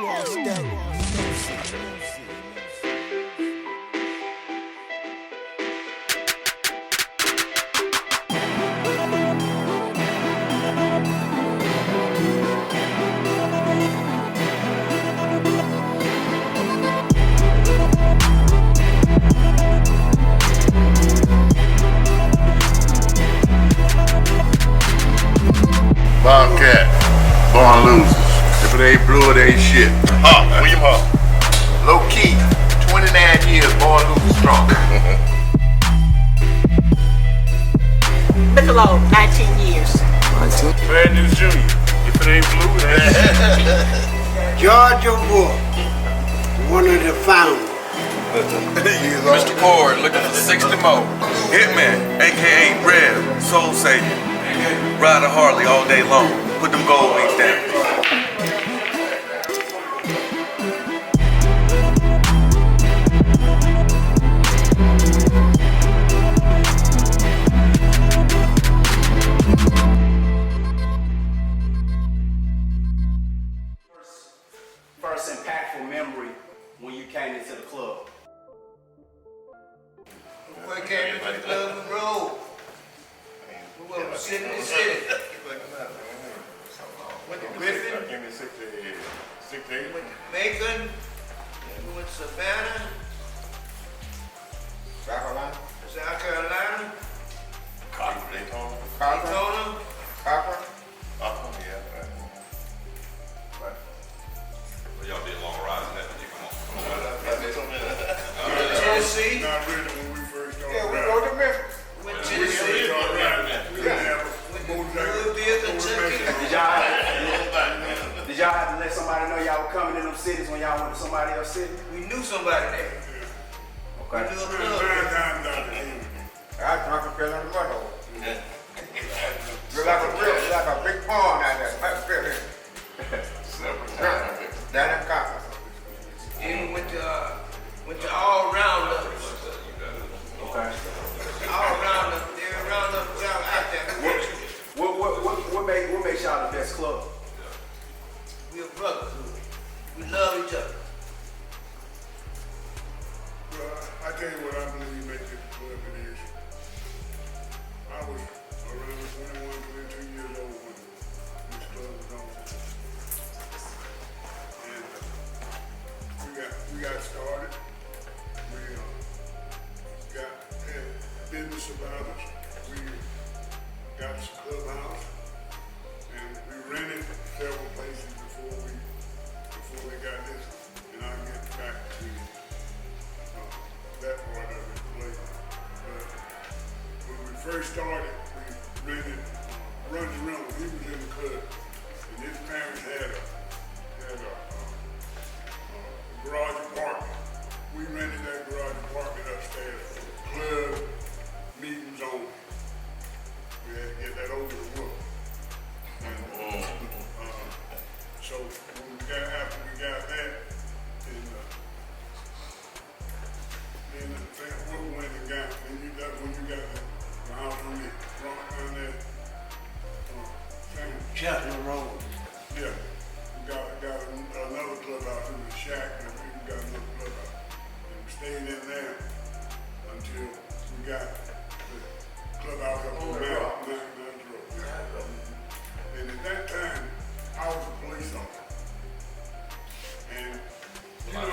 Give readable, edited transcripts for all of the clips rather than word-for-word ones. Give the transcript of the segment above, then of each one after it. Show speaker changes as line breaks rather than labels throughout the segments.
washed up.
Bobcat, born losers. If it ain't blue, it ain't shit.
William Hall.
Low key, 29 years, born losers strong.
Bigelow, 19 years.
Bad News Jr. If it ain't blue, it ain't shit.
Georgia Bush, one of the founders.
Mr. Ford looking for 60 more. Hitman, aka Rev, Soul Savior. Ride a Harley all day long. Put them gold wings down.
First impactful memory when you came into the club?
When I came into the club and rolled. We were sitting in the city. Went to Griffin.
Give me 68.
Went to Macon. We went to Savannah. South Carolina.
Daytona.
Daytona.
Yeah. Right.
Well, y'all did long rides in that particular moment.
Tennessee.
Not really when we first started.
Yeah, we go to Memphis. Went to Tennessee.
We didn't have
Went to Louisville, Kentucky.
Did y'all have to let somebody know y'all were coming in them cities when y'all went to somebody else's city?
We knew somebody there. We
Okay.
knew a club.
I drunk and fell on the mud hole. Look like a big pond out there. I fell in.
Several
times. Down in Copper.
Then we went to all roundups.
Okay.
All roundups. Every roundup y'all out there.
What makes y'all the best club?
We're brothers. We love each other.
Well, I tell you what I believe makes it the club it is. I was around 21, 22 years old when this club was on. And we got started. We had business about us. We got this clubhouse. And we rented several places before we got this. And I'll get back to that part of it later. But when we first started, we rented Run's Room. He was in the club. And his parents had a garage apartment. We rented that garage apartment upstairs for club meetings only. We had to get that over the roof. So after we got that, then we went and got, when you got the house on the front down there,
Chestnut Road.
yeah, we got another clubhouse in the shack, and we got another clubhouse. And we stayed in there until we got the clubhouse up on the mountain road. Yeah. And at that time, I was a police officer. And you know,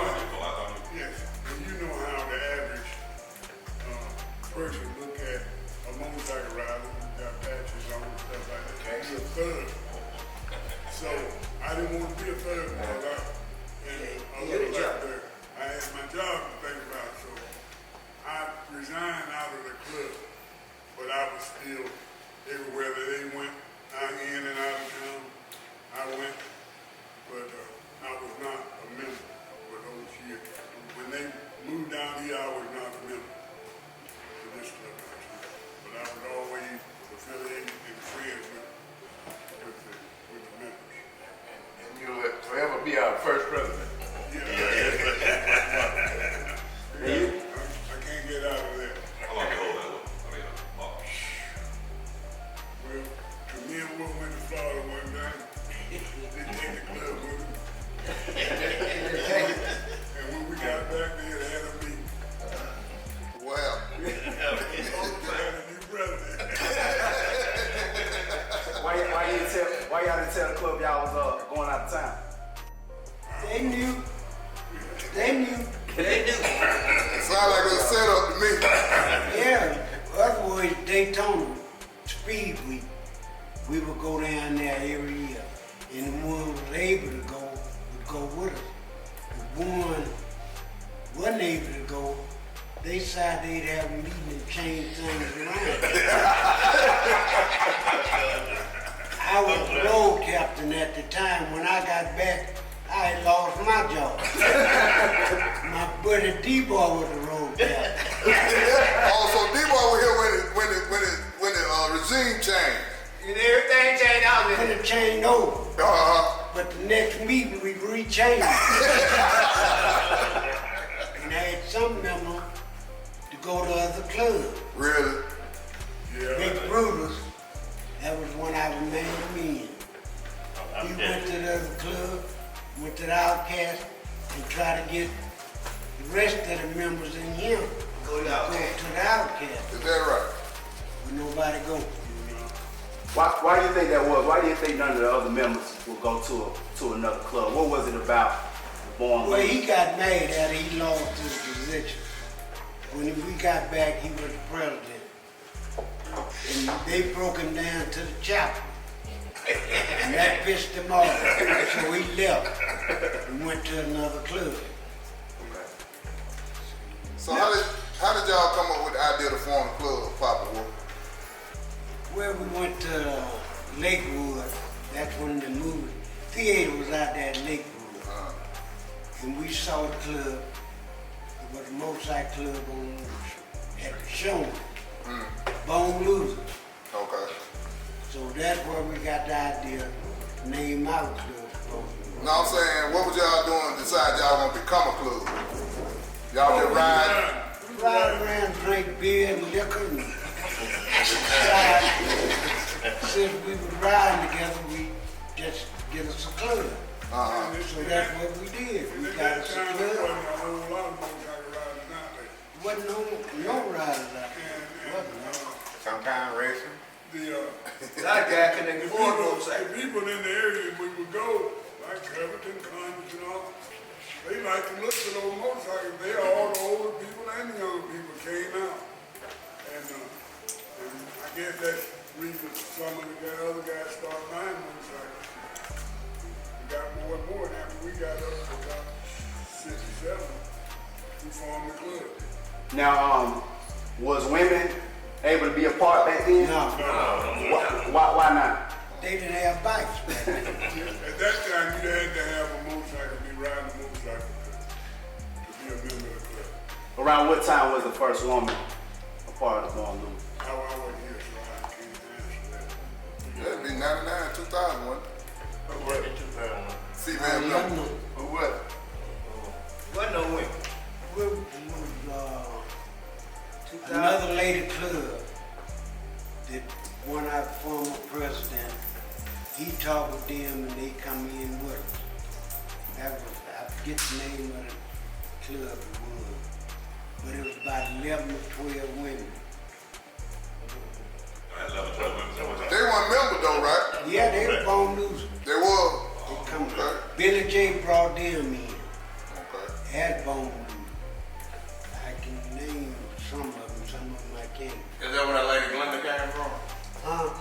yes, and you know how the average person look at a motorcycle rider who got patches on and stuff like that. You're a thug. So I didn't want to be a thug because I looked like that. I had my job to think about, so I resigned out of the club, but I was still everywhere that they went, in and out of town. I went, but I was not a member for those years. When they moved down here, I was not a member for this club, but I was always affiliated and friends with the members.
And you'll forever be our first president.
I can't get out of there.
How long you hold that one? I mean,
Well, me and Will went to Florida one night. They take the club with them.
They knew. They knew.
They do.
Sound like a setup to me.
Yeah, otherwise Daytona Speed Week, we would go down there every year. And the one who was able to go would go with us. The one wasn't able to go, they decided they'd have a meeting and change things around. I was the road captain at the time. When I got back, I had lost my job. My buddy D-Boy was the road captain.
Oh, so D-Boy was here when the regime changed.
And everything changed out
Could
there.
have changed over. But the next meeting we re-changed. And I had some member to go to other clubs.
Really?
Yeah.
Big Brutus, that was one I was named in. We went to the other club, went to the Outcast, and tried to get the rest of the members in him
Go to the
go
Outcast.
to the Outcast.
Is that right?
But nobody go.
Why do you think that was? Why do you think none of the other members would go to another club? What was it about Born
Well,
League?
he got mad after he lost his position. When we got back, he was the president. And they broke him down to the chapel. And that pissed him off. So he left and went to another club.
So how did y'all come up with the idea to form the club, Papa Wolf?
Well, we went to Lakewood. That's when the movie theater was out there at Lakewood. And we saw the club. It was a motorcycle club at the show. Bone Losers.
Okay.
So that's where we got the idea to name our club. Bone Losers.
No, I'm saying, what was y'all doing to decide y'all gonna become a club? Y'all just riding?
Ride around, drink beer and liquor. And since we were riding together, we just get us a club. So that's what we did. We
At
got
that
us a
time, there
club.
wasn't a whole lot of motorcycle riders out there.
Wasn't no riders out there. Wasn't no.
Sometime racing.
That guy couldn't afford motorcycle.
The people in the area we would go, like Everton, Conyers and all, they like to look for those motorcycles. They all the older people and the younger people came out. And I guess that's the reason some of the other guys started buying motorcycles. We got more and more, and after we got up to about 67, we formed the club.
Now, was women able to be a part back then?
No,
Why not?
they didn't have bikes back then.
At that time, you had to have a motorcycle, be riding a motorcycle to be a member of the club.
Around what time was the first woman a part of the Born League?
I wasn't here, so I can't answer that.
That'd be 99, 2000, wasn't it?
Who was in 2001?
Female member.
Who was? Wasn't no women.
Another lady club that one of our former president, he talked with them and they come in with us. That was, I forget the name of the club it was, but it was about 11 or 12 women.
They weren't members though, right?
Yeah, they were born losers.
They were.
They come,
Okay.
Billy J brought them in
Okay.
as born losers. I can name some of them I can't.
Is that where that lady Glenda came from?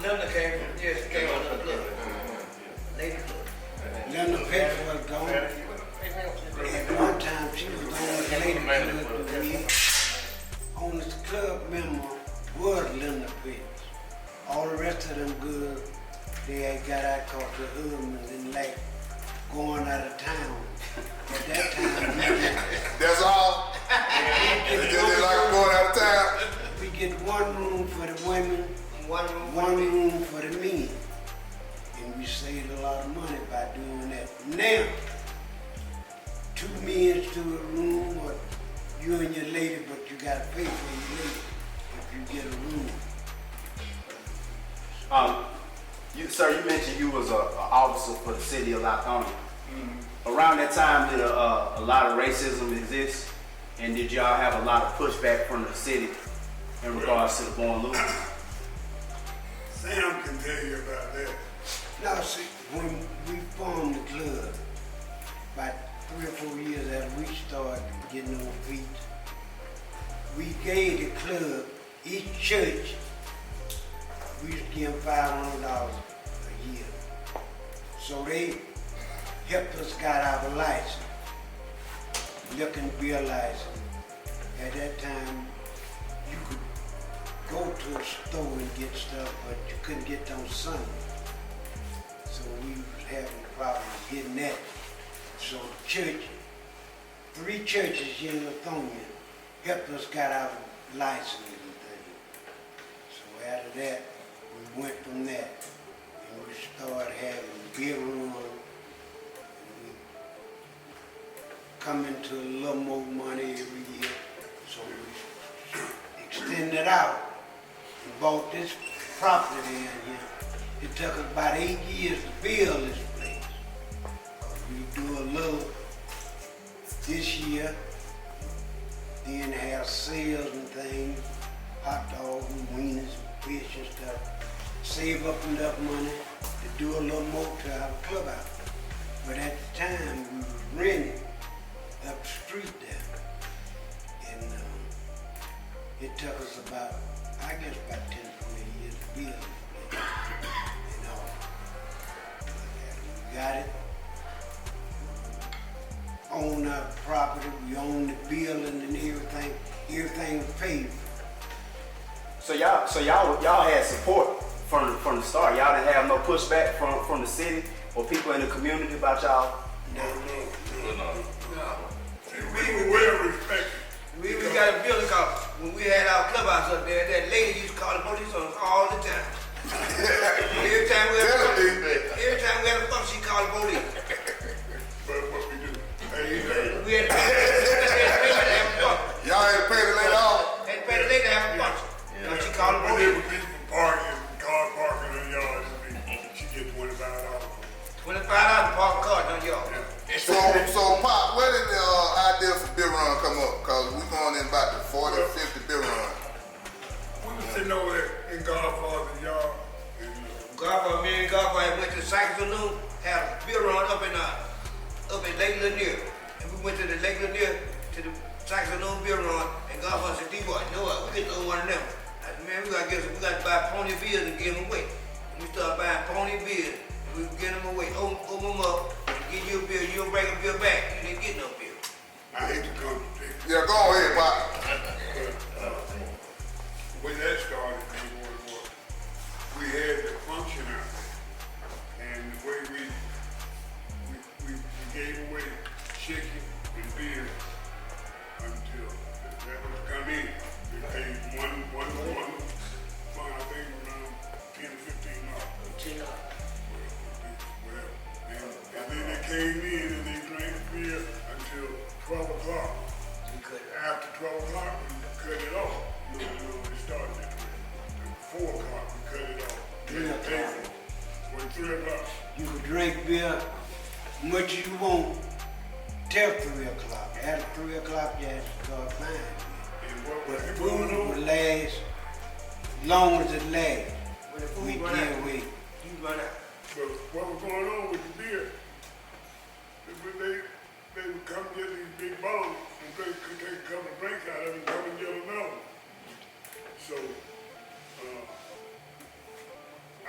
Glenda came from, yeah, she came from the club. Lady club.
Linda Pitts was gone. At one time, she was the only lady club to me. Only club member was Linda Pitts. All the rest of them good, they had got out caught the husbands and like going out of town. At that time,
That's all? They just didn't like them going out of town?
we get one room for the women,
One room.
one room for the men. And we saved a lot of money by doing that. Now, 2 men to a room, or you and your lady, but you gotta pay for your lady if you get a room.
Sir, you mentioned you was an officer for the city of Latonia. Around that time, did a lot of racism exist? And did y'all have a lot of pushback from the city in regards to the Born Losers?
Sam can tell you about that.
Now, see, when we formed the club, about getting on feet. We gave the club, each church, we used to give them $500 a year. So they helped us got our license, liquor and beer license. At that time, you could go to a store and get stuff, but you couldn't get on Sunday. So we was having problems getting that. So the church, 3 churches here in Lithonia helped us got our license and things. So after that, we went from that and we started having beer run. And we come into a little more money every year. So we extended out and bought this property in here. It took us about 8 years to build this place. We do a little this year, then have sales and things, hot dogs and wieners and fish and stuff. Save up enough money to do a little more to our clubhouse. But at the time, we were renting up the street there. And it took us about, I guess about 10, 20 years to build this place. And we got it. Own our property, we own the building and everything. Everything was paid for.
So y'all had support from the start. Y'all didn't have no pushback from the city or people in the community about y'all.
No.
We were well respected.
We got a building called, when we had our clubhouse up there, that lady used to call the police on us all the time. Every time we had a function, she called the police.
But what we do,
We had to pay her to have a function.
Y'all had to pay the lady off.
Had to pay the lady to have a function. So she called the
when there
police.
were people parking, car parking in the yard, she get $25.
$25 to park a car, don't y'all?
So Pop, where did the idea for beer run come up? Cause we going in about the 40, 50 beer run.
We was sitting over there in Godfather's yard, and
Me and Godfather went to Cycle Saloon, had a beer run up in Lake Lanier. And we went to the Lake Lanier to the Cycle Saloon beer run, and Godfather said, D-boy, you know what, we get to own one of them. I said, man, we got to buy pony beers and give them away. And we started buying pony beers, and we would give them away, open them up, and give you a beer, you don't bring a beer back, you didn't get no beer.
I hate to come to take
Yeah, go ahead, Pop.
the way that started, we had the function out there, and the way we gave away chicken and beer until that was to come in. We paid one, I think around $10 to $15. Well, and then they came in and they drank beer until 12 o'clock. After 12 o'clock, we cut it off. We started at 4 o'clock, we cut it off. Then it paid when 3 o'clock.
You could drink beer much as you want till 3 o'clock. After 3 o'clock, you had to start buying beer.
And what
But
was
the
going
food
on?
would last long as it lasts.
When the food
We
run
give
out,
away.
you run out.
But what was going on with the beer? They would come get these big bottles and they could take a couple of drinks out of it and come and get another one. So,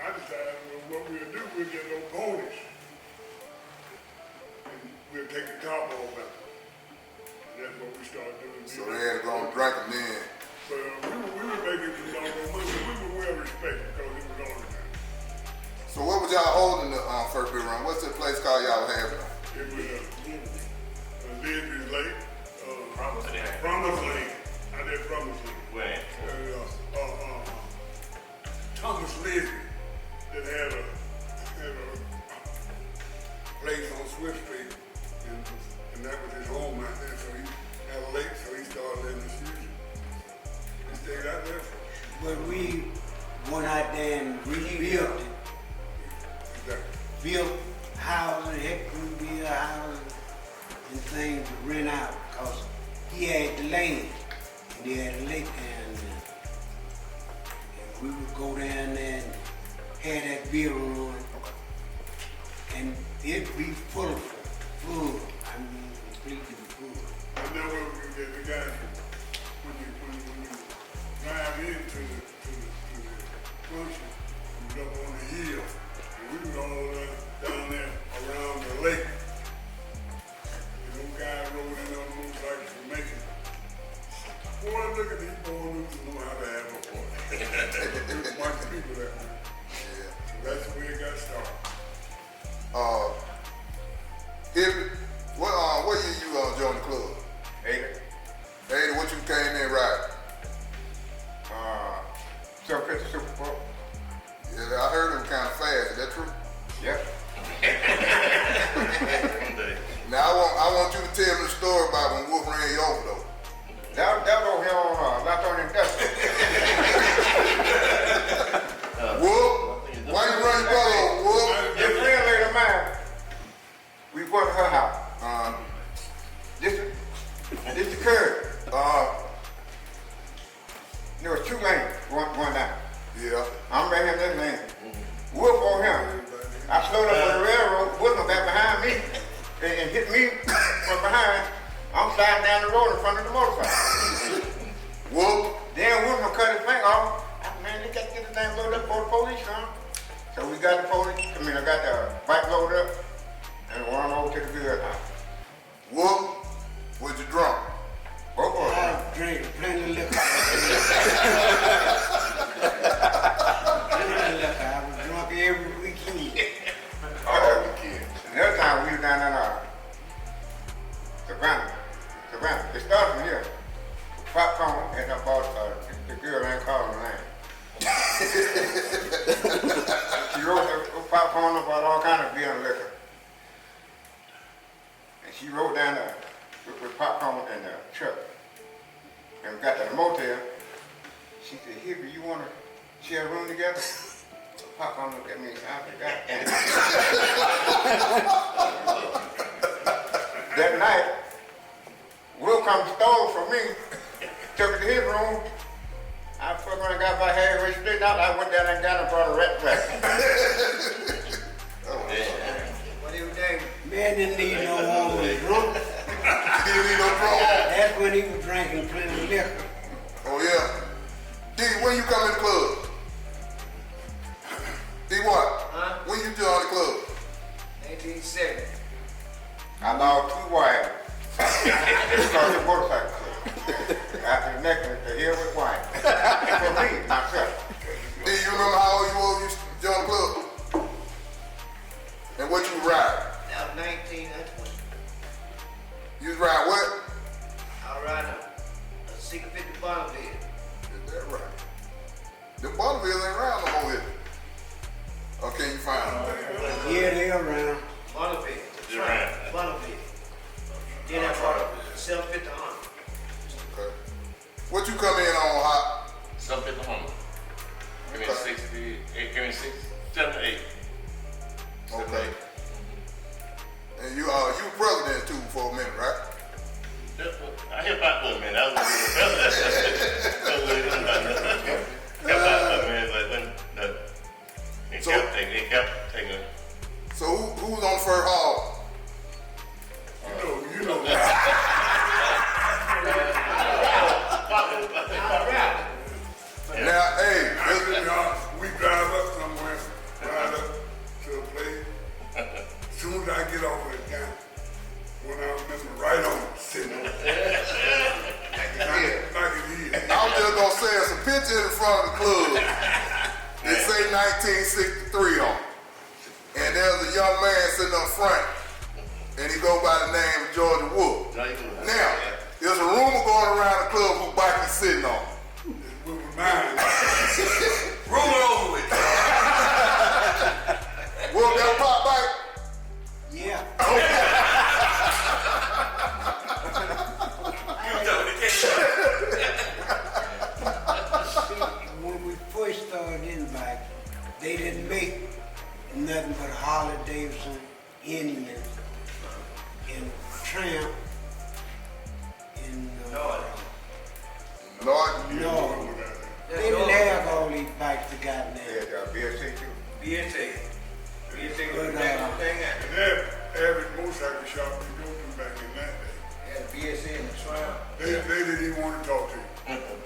I decided what we'll do, we'll get those ponies. And we'll take the top off of it. And that's what we started doing.
So they had to go and drink them then.
But we were making some doggone money. We were well respected because it was all the time.
So what was y'all holding the first beer run? What's the place called y'all was having?
It was Lidley's Lake.
Promise Lake.
Promise Lake. I did Promise Lake.
When?
Thomas Lidley that had a place on Swift Street, and that was his home out there. So he had a lake, so he started in the season. He stayed out there for
But we went out there and rebuilt it.
exactly.
Built houses, hickory beer houses, and things to rent out, because he had the land, and he had a lake down there. And we would go down there and have that beer run, and it'd be full. I mean, completely full.
And then Boy, look at these boys who know how to have a boy. There's a bunch of people that way.
Yeah.
So that's the way it got started.
What year you joined the club?
80.
80, what you came in riding?
750 Super Bowl.
Yeah, I heard it was kind of fast. Is that true?
Yep.
Now I want you to tell me the story about when Wolf ran you over though.
That was over here on Lafayette Industrial.
Wolf, why you run your brother over, Wolf?
This real lady of mine, we go to her house. This the curve. There was 2 lanes going down.
Yeah.
I'm right here in this lane. Wolf on him. I slowed up on the railroad, Wolf was back behind me and hit me from behind. I'm sliding down the road in front of the motorcycle.
Wolf?
Then Wolf gonna cut his finger off. I said, man, they got to get the thing loaded up for the police, huh? So we got the police, I got the bike loaded up and run over to the good house.
Wolf, was you drunk?
Both of
I
them.
drank plenty of liquor. Plenty of liquor. I was drunk every weekend.
All the kids.
Another time we was down in Savannah. It started from here. Popcorn and I bought the girl ain't calling her name. She wrote the popcorn about all kind of beer and liquor. And she wrote down with popcorn in the truck. And we got to the motel. She said, Hippie, you want to share a room together? Popcorn looked at me and I forgot. That night, Will come stole from me, took it to his room. I fucking when I got my hair straightened out, I went down and got and brought a rat back.
What he was doing?
Man didn't need no one was drunk.
He didn't need no drunk.
That's when he was drinking plenty of liquor.
Oh yeah. D, when you come in the club? D what?
Huh?
When you join the club?
1970.
I lost 2 wives. Because the motorcycle club. After the necklace, the hair was white. For me, myself.
D, you remember how old you were when you joined the club? And what you were riding?
That was 1920.
You was riding what?
I was riding a 650 Bonneville.
Is that right? The Bonnevilles ain't around no more here. Or can you find them?
Yeah, they around.
Bonneville.
You're right.
Bonneville. Then I bought a 750 Honda.
Okay. What you come in on, Hot?
Something at home. Give me
Okay.
7 to 8.
Okay. And you were president too for a minute, right?
I hit back for a minute. I was It kept taking.
So who was on the first hall?
You know.
Now, hey,
We drive up somewhere, ride up to a place. As soon as I get off of the counter, when I remember right on sitting on it. Like it is.
I was just gonna say it's a picture in front of the club. It say 1963 on it. And there's a young man sitting up front, and he go by the name of Georgia Wolf. Now, there's a rumor going around the club who bike he's sitting on.
We were mine.
Rumor over with.
Wolf, that pop bike?
Yeah. When we first started in bike, they didn't make nothing but Harley Davidson, Indian, and Tramp, and
Lord,
no, they didn't have all these bikes that got now.
BSC too.
BSA. BSA was
But,
the thing out.
That average motorcycle shop we go to back in that day.
Had BSA in the Tramp.
They didn't even want to talk to you.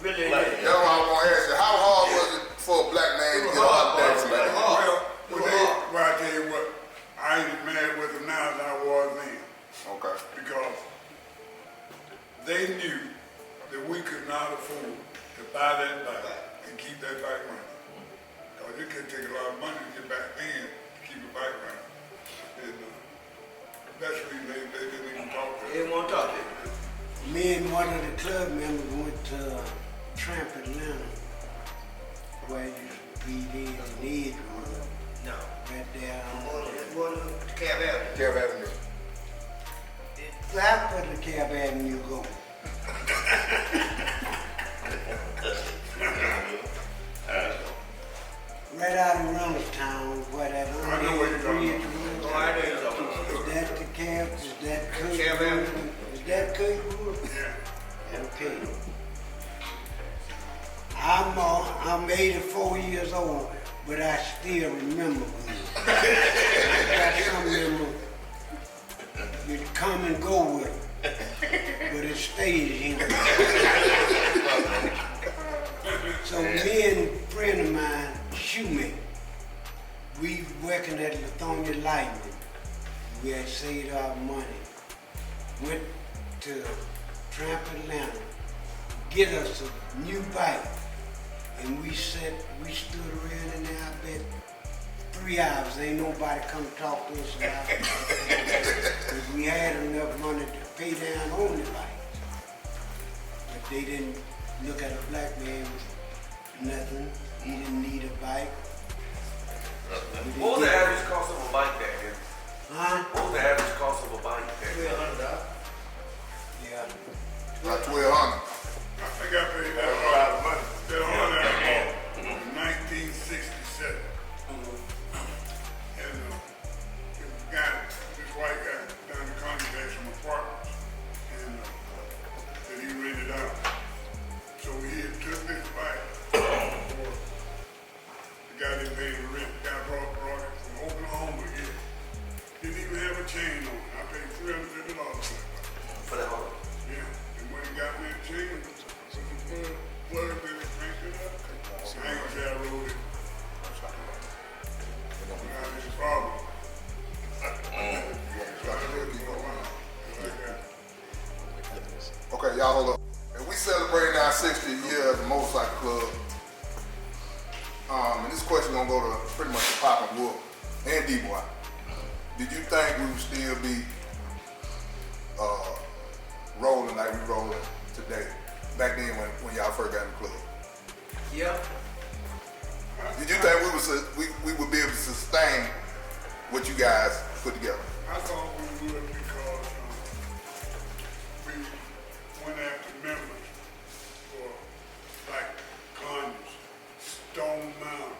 Really?
that's what I was gonna ask you. How hard was it for a black man to get out of that?
Well, I tell you what, I ain't as mad with them now as I was then.
Okay.
Because they knew that we could not afford to buy that bike and keep that bike running. Because it could take a lot of money to get back in to keep the bike running. And that's the reason they didn't even talk to us.
They didn't want to talk to you.
Me and one of the club members went to Tramp Atlanta, where you be there in Edgewood,
No.
right there.
Going to Cab Avenue.
Cab Avenue.
How far the Cab Avenue go? Right out of Reynolds where that
I know where you're talking about.
Oh, I know you're talking about.
Is that the cab? Is that
Cab
Kirkwood?
Avenue.
Is that Kirkwood?
Yeah.
Okay. I'm 84 years old, but I still remember good. I got some memory. You come and go with it, but it stays here. So me and a friend of mine, shoemaker, we working at Lithonia Lightning. We had saved our money. Went to Tramp Atlanta, get us a new bike. And we stood around in there, I bet 3 hours. Ain't nobody come talk to us about it. Because we had enough money to pay down on the bike. But they didn't look at a black man with nothing. He didn't need a bike.
What was the average cost of a bike back then?
Huh?
What was the average cost of a bike back then?
$1,200.
Yeah.
About 1,200.
I think I paid that a lot of money. That on that in 1967. And this guy, this white guy down the country had some apartments and that he rented out. So he had took this bike for the guy that paid the rent. The guy brought it from Oklahoma here. Didn't even have a chain on it. I paid $350 for that bike.
For that whole.
Yeah, and when he got me a chain, put the plug in and cranked it up. I ain't gonna say I rode it. Got this problem. So I rode it for a while.
Okay, y'all hold up. And we celebrating our 60th year as a motorcycle club. And this question gonna go to pretty much the Pop and Wolf and D-Boy. Did you think we would still be rolling like we rolling today? Back then when y'all first got in the club.
Yeah.
Did you think we would be able to sustain what you guys put together?
I thought we would because we went after members for like Conyers, Stone Mountain,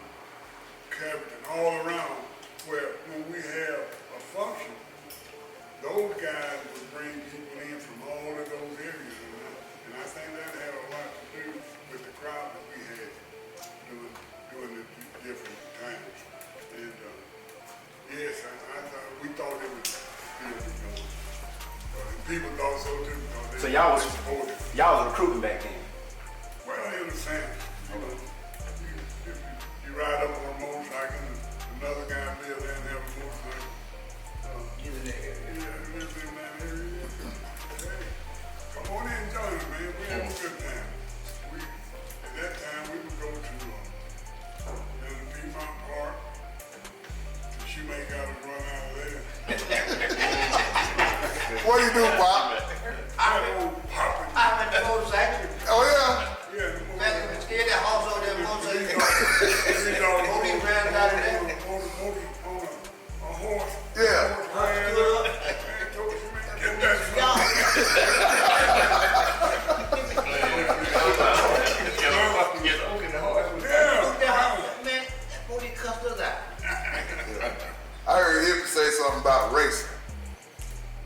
Captain, all around, where when we have a function, those guys would bring people in from all of those areas. And I think that had a lot to do with the crowd that we had during the different times. And yes, we thought it would still be going. And people thought so too.
So y'all was
supported.
recruiting back then.
Well, I understand. You know, you ride up on a motorcycle and another guy lives there and have a motorcycle.
You in that area.
Yeah, lives in that area. Hey, come on in and join us, man. We have a good time. At that time, we would go to the Piedmont Park. The shoemaker got to run out of there.
What do you do, Pop?
I go popping.
I went to motorcycle.
Oh yeah?
Yeah, the
Back in the scared that horse over there, motorcycle.
motorcycle.
Police ran out of there.
On a horse.
Yeah.
Horse ran up. Man, told the shoemaker, get that son.
Man, that boy cussed us out.
I heard him say something about racing.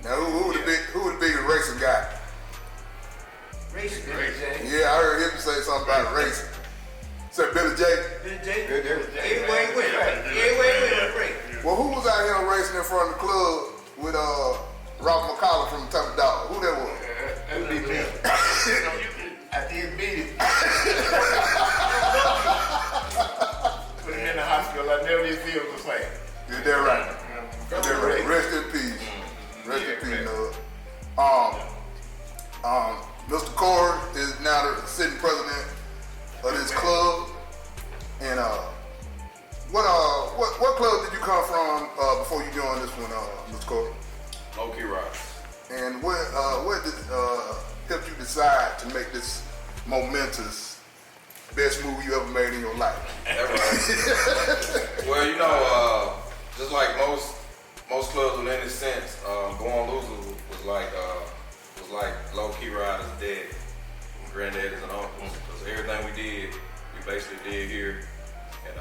Now who the biggest racing guy?
Racing.
Yeah, I heard him say something about racing. Said Billy J.
Everywhere he went, right? Everywhere he went, right?
Well, who was out here racing in front of the club with Ralph McCollum from Tucker Dog? Who that was?
That would be me. I did beat it. Put him in the hospital. I never did feel the same.
Yeah, they're right. They're right. Rest in peace. Rest in peace, Nug. Mr. Corey is now the sitting president of this club. And what club did you come from before you joined this one, Mr. Corey?
Low Key Riders.
And what did help you decide to make this momentous best move you ever made in your life?
That's right. Well, you know, just like most clubs in any sense, Born Losers was like Low Key Riders' dad, granddaddies and uncles. Because everything we did, we basically did here. And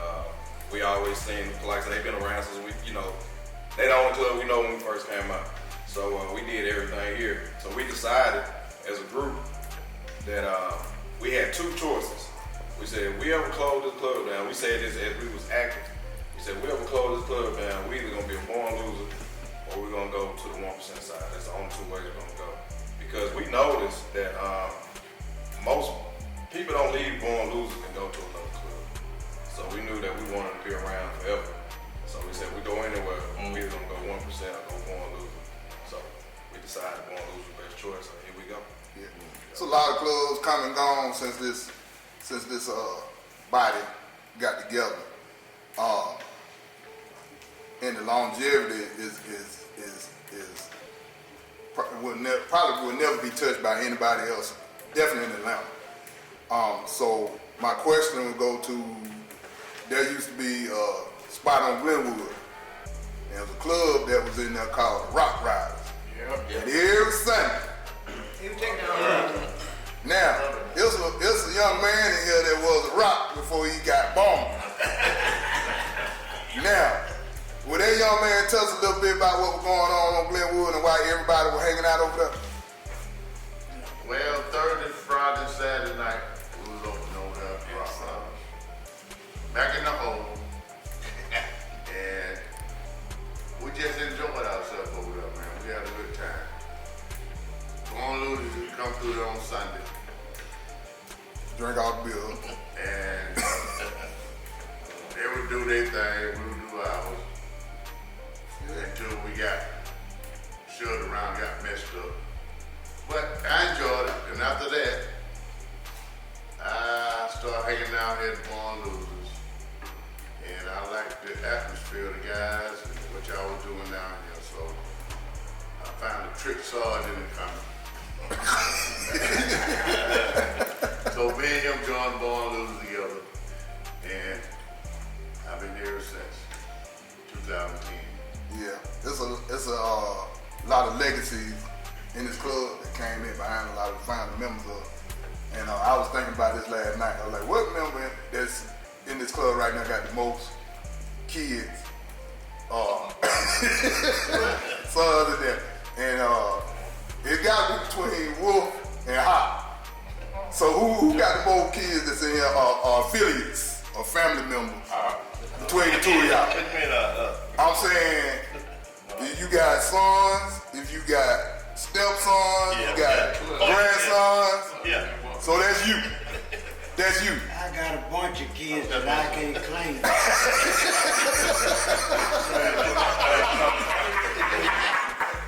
we always seen, like I said, they've been around since they the only club we know when we first came out. So we did everything here. So we decided as a group that we had two choices. We said, if we ever close this club down, we said this as we was active. We said, if we ever close this club down, we either gonna be a born loser or we're gonna go to the 1% side. That's the only two ways we're gonna go. Because we noticed that most people don't leave born losers and go to another club. So we knew that we wanted to be around forever. So we said, we go anywhere, we either gonna go 1% or go born loser. So we decided born loser best choice, so here we go.
Yeah. So a lot of clubs come and gone since this body got together. And the longevity probably will never be touched by anybody else, definitely in Atlanta. So my question would go to, there used to be a spot on Glenwood. There was a club that was in there called the Rock Riders.
Yep.
And every Sunday. Now, there's a young man in here that was a rock before he got bombed. Now, will that young man tell us a little bit about what was going on Glenwood and why everybody was hanging out over there?
Well, Thursday, Friday, Saturday night, we was open over there at the Rock Riders. Back in the hole. And we just enjoyed ourselves over there, man. We had a good time. Born Losers, we come through there on Sunday.
Drink all the beer.
And they would do their thing, we would do ours. Until we got shoved around, got messed up. But I enjoyed it, and after that, I started hanging out here at Born Losers. And I liked the atmosphere of the guys and what y'all was doing down here, so I found a trick sergeant coming. So me and him joined Born Losers together, and I've been here since 2010.
Yeah, it's a lot of legacies in this club that came in behind a lot of the founding members of. And I was thinking about this last night. I was like, what member that's in this club right now got the most kids? Sons of them. And it got to be between Wolf and Hop. So who got the most kids that's in here are affiliates or family members between the two of y'all? I'm saying, if you got sons, if you got stepsons, you got grandsons, so that's you. That's you.
I got a bunch of kids that I can't claim.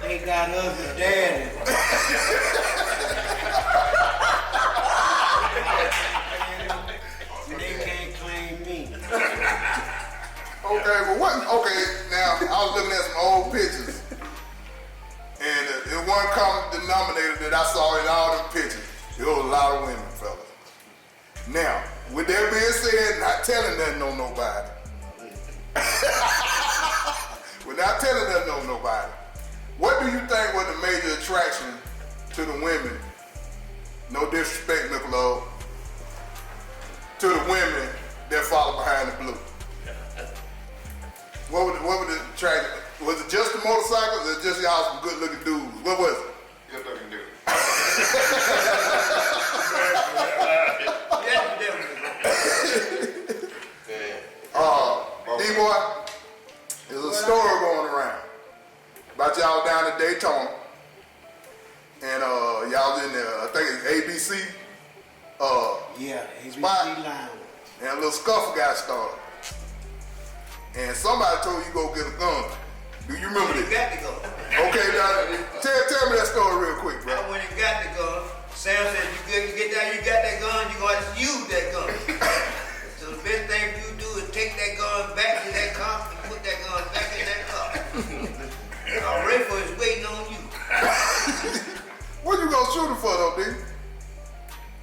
They got other daddies. They can't claim me.
Okay, now I was looking at some old pictures. And the one common denominator that I saw in all them pictures, there was a lot of women, fellas. Now, with that being said, not telling nothing on nobody. We're not telling nothing on nobody. What do you think was the major attraction to the women? No disrespect, Michelob. To the women that follow behind the blue. What was the attraction? Was it just the motorcycles or just y'all some good looking dudes? What was it?
Good looking dude.
D-Boy, there's a story going around about y'all down at Daytona. And y'all was in there, I think it's ABC.
Yeah, ABC
Spot.
Lounge.
And a little scuffle got started. And somebody told you go get a gun. Do you remember
You
this?
got to go.
Okay, now tell me that story real quick, bro.
I went and got the gun, Sam said, you get down, you got that gun, you gonna have to use that gun. So the best thing for you to do is take that gun back to that car and put that gun back in that car. Our rifle is waiting on you.
What you gonna shoot him for though, D?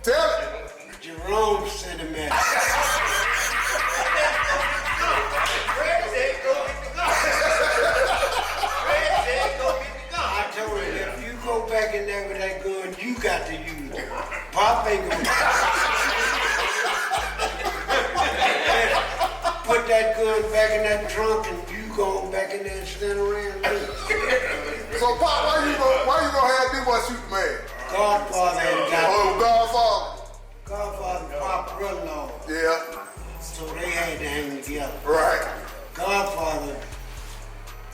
Tell it.
Jerome sent him at
Fred said, go get the gun. Fred said, go get the gun.
I told him, if you go back in there with that gun, you got to use it. Pop ain't gonna put that gun back in that trunk and you go back in there and stand around.
So Pop, why you gonna have D-boy shoot the man?
Godfather had got
Oh, Godfather.
Godfather, Pop, brother-in-law.
Yeah,
So they had to hang together.
right.
Godfather,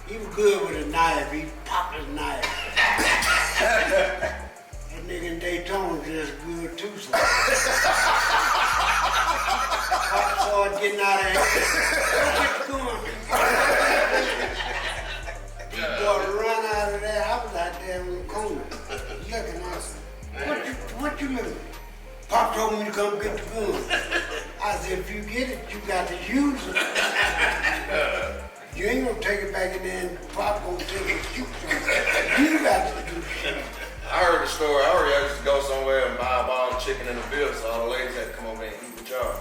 he was good with a knife. He popped his knife. That nigga in Daytona was just good too. So. Pop saw it getting out of hand. Go get the gun. He bought a run out of there. I was out there in the corner looking at him. What you looking at? Pop told me to come get the gun. I said, if you get it, you got to use it. You ain't gonna take it back in there and Pop gonna take it and shoot something. You got to do shit.
I heard the story. I heard y'all used to go somewhere and buy a ball of chicken in the bill, so all the ladies had to come over there and eat with y'all.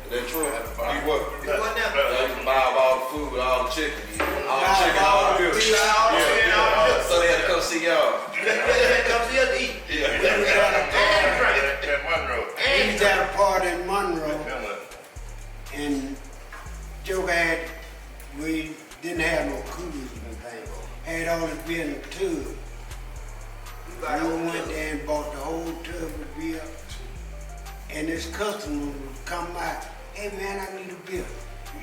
Is that true? You what?
What now?
Y'all used to buy up all the food, all the chicken, all the bills. So they had to come see y'all.
Come see us eat.
Yeah.
We was at a party in Monroe, and Joe we didn't have no coolers and things. Had all this beer in the tub. We went there and bought the whole tub of beer. And this customer would come out, hey man, I need a beer.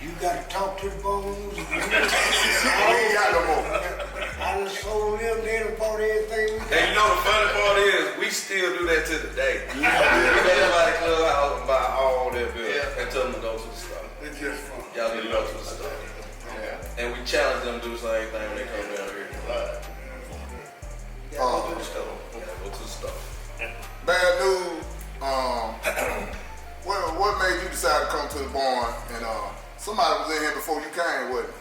You gotta talk to the bone loser.
We ain't got no more.
I done sold them, they done bought everything we got.
And you know the funny part is, we still do that to the day. We go to the clubhouse and buy all their bills and tell them to go to the store.
It's just fun.
Y'all need to go to the store. And we challenge them to do the same thing when they come down here. Go to the store. Go to the store.
Bad news. What made you decide to come to the barn? And somebody was in here before you came, wasn't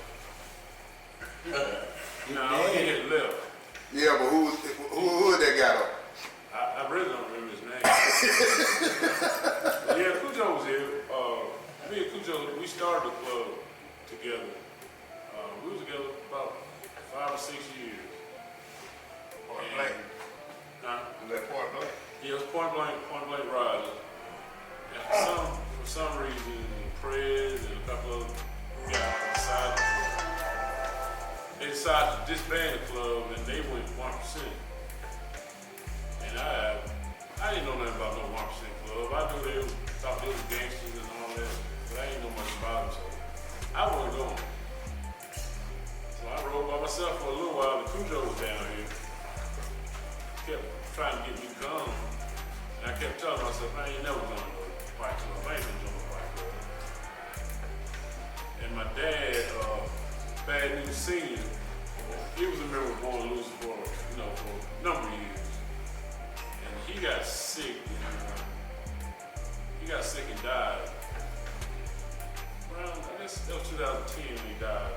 it?
No, he had left.
Yeah, but who that got up?
I really don't remember his name. Yeah, Cujo was here. Me and Cujo, we started the club together. We was together about 5 or 6 years.
Point blank.
Huh?
Was that point blank?
Yeah, it was point blank riders. And for some reason, Prez and a couple of guys decided to disband the club, and they went 1%. And I didn't know nothing about no 1% club. I knew they thought they was gangsters and all that, but I didn't know much about them, so I wasn't going. So I rode by myself for a little while. The Cujo was down here, kept trying to get me to come, and I kept telling myself, I ain't never going to no fight club. I ain't gonna join no fight club. And my dad, Bad News Senior, he was a member of Born Loose for a number of years. And he got sick and died. Around, I guess that was 2010 when he died.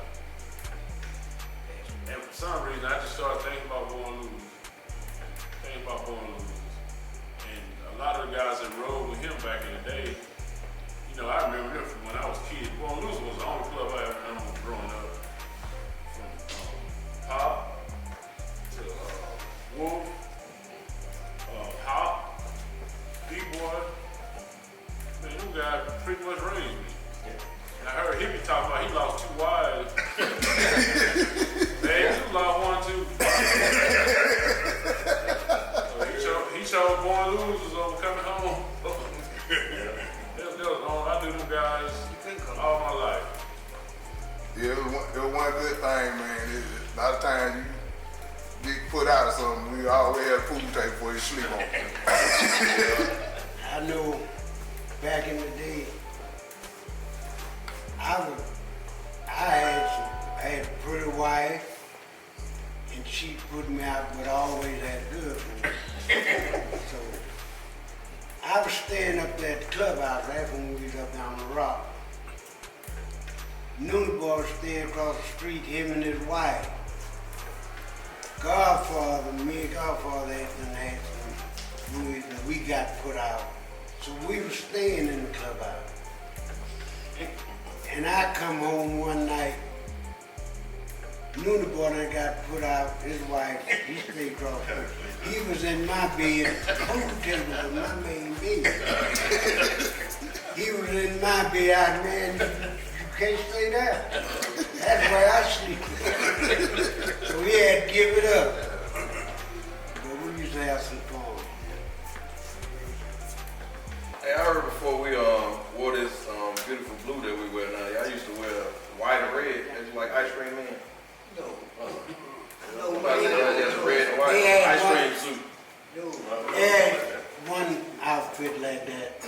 And for some reason, I just started thinking about Born Loose. And a lot of the guys that rode with him back in the day, I remember him from when I was a kid. Born Loose was the only club I ever known growing up. From Pop to Wolf, Hop, D-Boy. Man, them guys pretty much raised me. And I heard he be talking about he lost 2 wives. Man, you lost 1 too. So he chose Born Losers over coming home. I knew them guys all my life.
Yeah, it was one good thing, man. A lot of times you get put out or something, we always have a pool table before you sleep on.
I know back in the day, I had a pretty wife, and she put me out, but I always had good ones. So up there at the clubhouse, that's when we was up there on the rock. Noonan boy stayed across the street, him and his wife. Godfather, me and Godfather had some movies that we got put out. So we were staying in the clubhouse. And I come home one night, Noonan boy that got put out, his wife, he stayed across the street. He was in my bed, pool table was my main bed. He was in my bed, I man, you can't stay there. That's where I sleep. So we had to give it up. But we used to have some fun.
Hey, I heard before we wore this beautiful blue that we wear now. Y'all used to wear white and red. It's like ice cream man.
No.
Somebody said that's red and white
Yeah,
ice cream suit.
They had one outfit like that,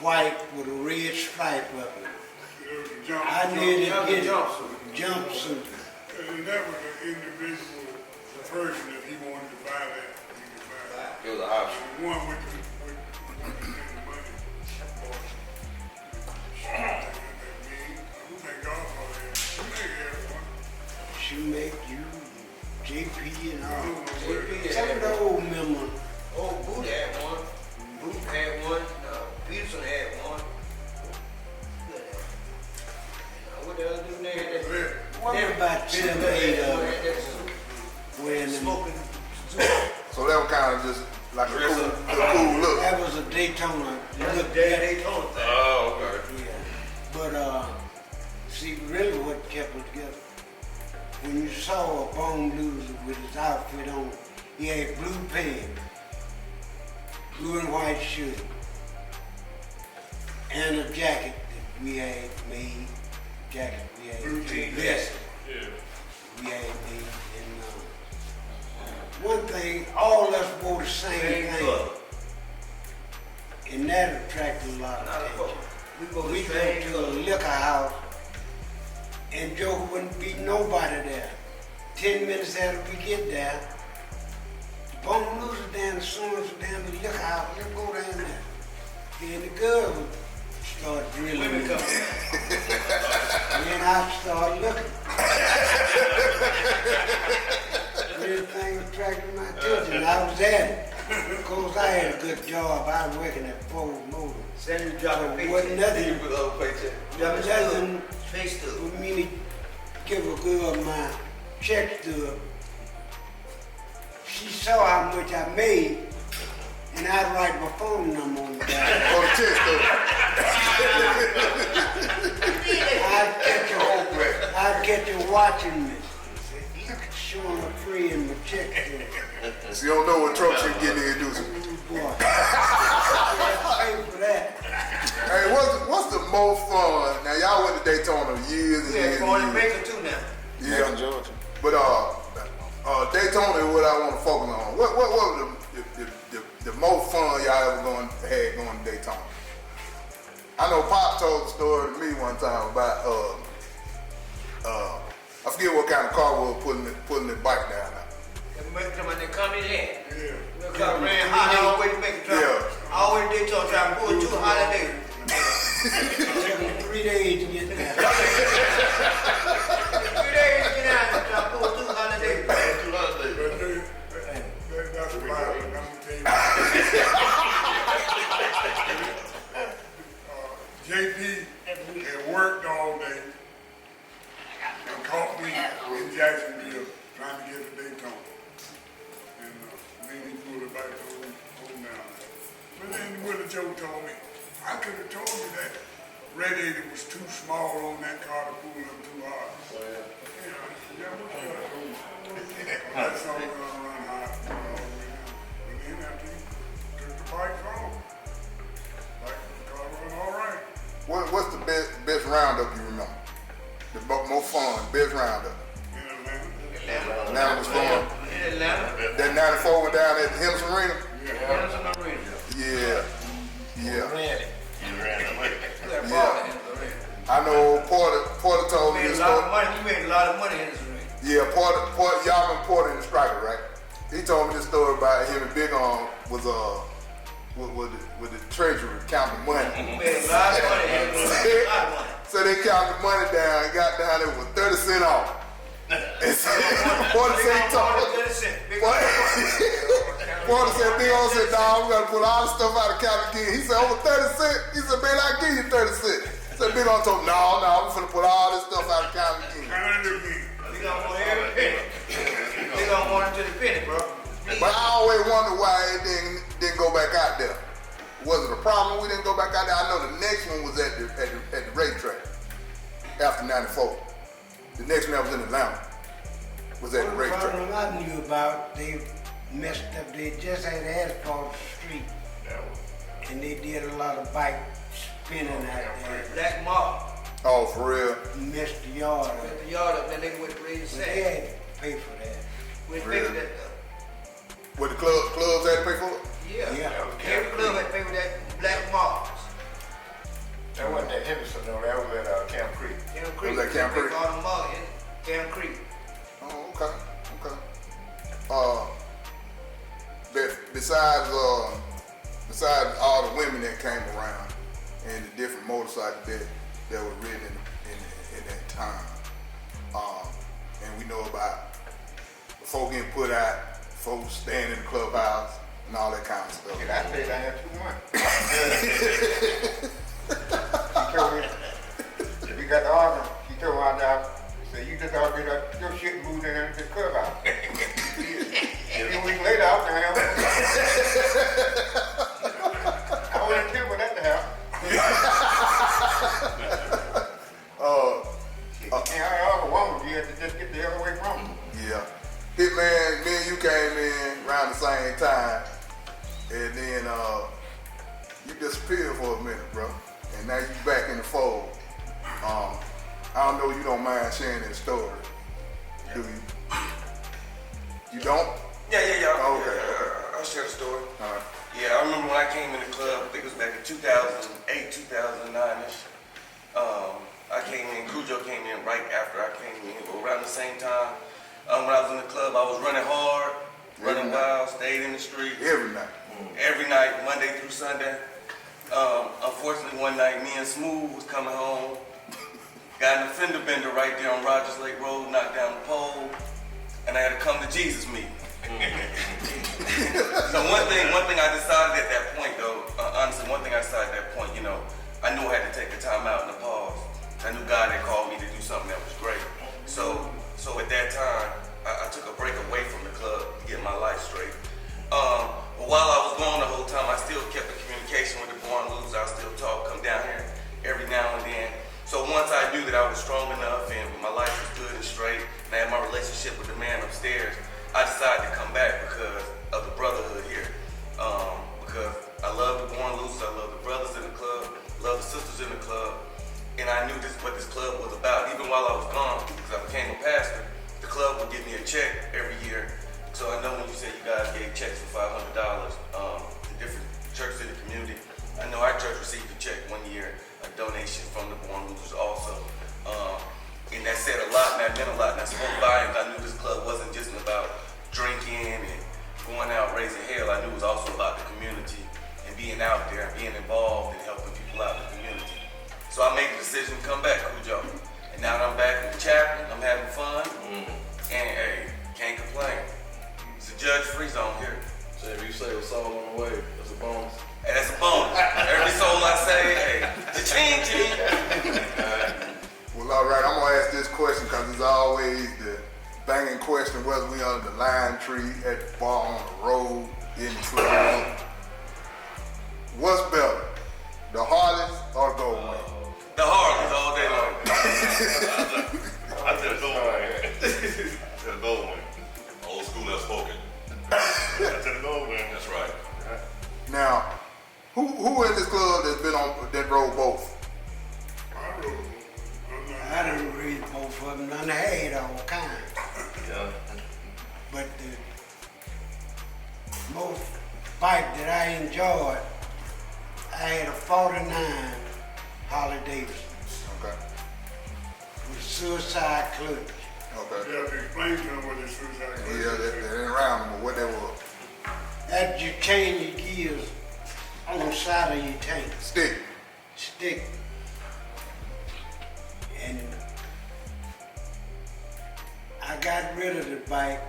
white with a red stripe up it.
There was a jump.
I needed to get a
jumpsuit.
jumpsuit.
And that was an individual person, if he wanted to buy that, he could buy that.
It was an option.
The one with the money. Who thank God for that? Who make everyone?
She make you, JP and all.
JP
Some of the old members.
Oh, Boot had one. Boot had one. Peterson had one. What the hell do they have that?
What about 7, 8 of them wearing them?
Smoking.
So that was kind of just like a cool look.
That was a Daytona look.
Daytona thing.
Oh, okay.
Yeah. But see, really what kept us together, when you saw a Bone Loser with his outfit on, he had blue pants, blue and white shirt, and a jacket that we had made.
Blue jeans.
Vest
Yeah.
we had made. And one thing, all of us wore the same
Same
thing.
color.
And that attracted a lot of
Not a
attention.
color. We go
We
the
go
same
to a
color.
liquor house, and Joe wouldn't be nobody there. 10 minutes after we get there, the Bone Loser down the sons down the liquor house, let's go down there. Then the girl would start drilling
Women
me.
come.
Then I started looking. Everything attracted my attention. I was at it. Of course, I had a good job. I was working at Ford Motor.
Send you dropping
It
pictures.
wasn't nothing,
With a paycheck.
nothing
Face to.
for me to give a girl my check stub. She saw how much I made, and I'd write my phone number on the back.
On the chest though.
I'd catch her watching me, showing her free in my check stub.
So you don't know what truck she getting in, do you?
Boy, I pay for that.
Hey, what's the most fun? Now y'all went to Daytona years and
We
years
had
and
corn
years.
bacon too now.
Yeah, Georgia. But Daytona is what I want to focus on. What was the most fun y'all ever had going to Daytona? I know Pop told the story to me one time about I forget what kind of car was putting the bike down there.
They come in here.
Yeah.
The car ran hot all the way to make it
Yeah.
Always they told trying to pull 2 holidays.
It took me 3 days to get there.
3 days to get out and try to pull 2 holidays.
But that's a lie, but I'm gonna tell you. JP had worked all day and caught me in Jacksonville trying to get to Daytona. And then he pulled it back home down. But then Willie Joe told me, I could have told you that radiator was too small on that car to pull up too hard. That's all gonna run hot. But then after he took the bike home, like the car run all right.
What's the best roundup you remember? The most fun, best roundup.
In Atlanta.
Atlanta was fun.
In Atlanta.
That 94 went down at Henderson Arena.
Henderson Arena.
Yeah.
That ball in Henderson Arena.
I know Porter told me
We made
this
a lot
story.
of money. We made a lot of money in Henderson Arena.
Yeah, y'all been Porter in the striker, right? He told me this story about him and Big Arm was with the treasurer counting money.
Made a lot of money. A lot of money.
So they counted the money down and got down there with 30 cents off. And so, Porter said, Big O said, dawg, we gotta pull all the stuff out of counting again. He said, over 30 cents? He said, man, I'll give you 30 cents. So Big O told him, no, I'm finna pull all this stuff out of counting again.
We gonna want every penny. We gonna want it to the penny, bro.
But I always wonder why it didn't go back out there. Was it a problem we didn't go back out there? I know the next one was at the racetrack after '94. The next one that was in Atlanta was at the racetrack.
The problem I knew about, they messed up. They just had asphalt street, and they did a lot of bike spinning out there.
Black mark.
Oh, for real?
Messed the yard up.
Went the yard up, then they went to raise the
But they had to pay for that.
We paid
Really?
for that.
What the clubs had to pay for it?
Yeah.
Yeah.
Every club had to pay for that black marks.
That wasn't at Henderson, though. That was at Camp Creek.
Camp Creek.
Was that Camp Creek?
They called them mark in Camp Creek.
Oh, okay. Besides all the women that came around and the different motorcycles that were ridden in that time, and we know about folk getting put out, folks staying in the clubhouse and all that kind of stuff.
Shit, I stayed down here 2 months. She told me, we got the argument. She told me out there, she said, you just all get up, your shit moved in there to the clubhouse. A few weeks later, I was down here. I wouldn't tell me that to happen. Can't have a woman, you have to just get the other way from her.
Yeah. Hitman, me and you came in around the same time, and then you disappeared for a minute, bro. And now you back in the fold. I don't know, you don't mind sharing that story, do you? You don't?
Yeah.
Oh, okay.
I'll share the story.
All right.
Yeah, I remember when I came in the club, I think it was back in 2008, 2009-ish. I came in, Cujo came in right after I came in, but around the same time. When I was in the club, I was running hard, running wild, stayed in the street.
Every night.
Every night, Monday through Sunday. Unfortunately, one night, me and Smooth was coming home. Got in a fender bender right there on Rogers Lake Road, knocked down the pole, and I had to come to Jesus meeting. So one thing I decided at that point, though, honestly, one thing I decided at that point, you know, I knew I had to take the time out and the pause. I knew God had called me to do something that was great. So at that time, I took a break away from the club to get my life straight. But while I was gone the whole time, I still kept the communication with the Born Losers. I still talk, come down here every now and then. So once I knew that I was strong enough and my life was good and straight, and I had my relationship with the man upstairs, I decided to come back because of the brotherhood here. Because I love the Born Losers, I love the brothers in the club, love the sisters in the club, and I knew what this club was about. Even while I was gone, because I became a pastor, the club would give me a check every year. So I know when you said you guys gave checks for $500 to different churches in the community, I know our church received a check one year, a donation from the Born Losers also. And that said a lot, and that meant a lot, and that spoke volumes. I knew this club wasn't just about drinking and going out raising hell. I knew it was also about the community and being out there and being involved and helping people out in the community. So I made the decision to come back, Cujo. And now that I'm back in the chaplain, I'm having fun, and hey, can't complain. It's a judge-free zone here.
So if you say a soul on the way, that's a bonus.
Hey, that's a bonus. Every soul I say, hey, cha-ching.
Well, all right, I'm gonna ask this question because it's always the banging question whether we under the lime tree, at the bar, on the road, in the club. What's better, the Harleys or the Gold Wing?
The Harleys all day long.
I said the Gold Wing. I said the Gold Wing. Old school has spoken. I said the Gold Wing. That's right.
Now, who in this club that's been on that rode both?
I done read both of them, and I had all kinds.
Yeah.
But the most bike that I enjoyed, I had a 49 Harley Davidson
Okay.
with suicide clutch.
Okay.
You have to explain to them what this suicide clutch
Yeah, that ain't around them, but what that was.
That you change your gears on the side of your tank.
Stick.
Stick. And I got rid of the bike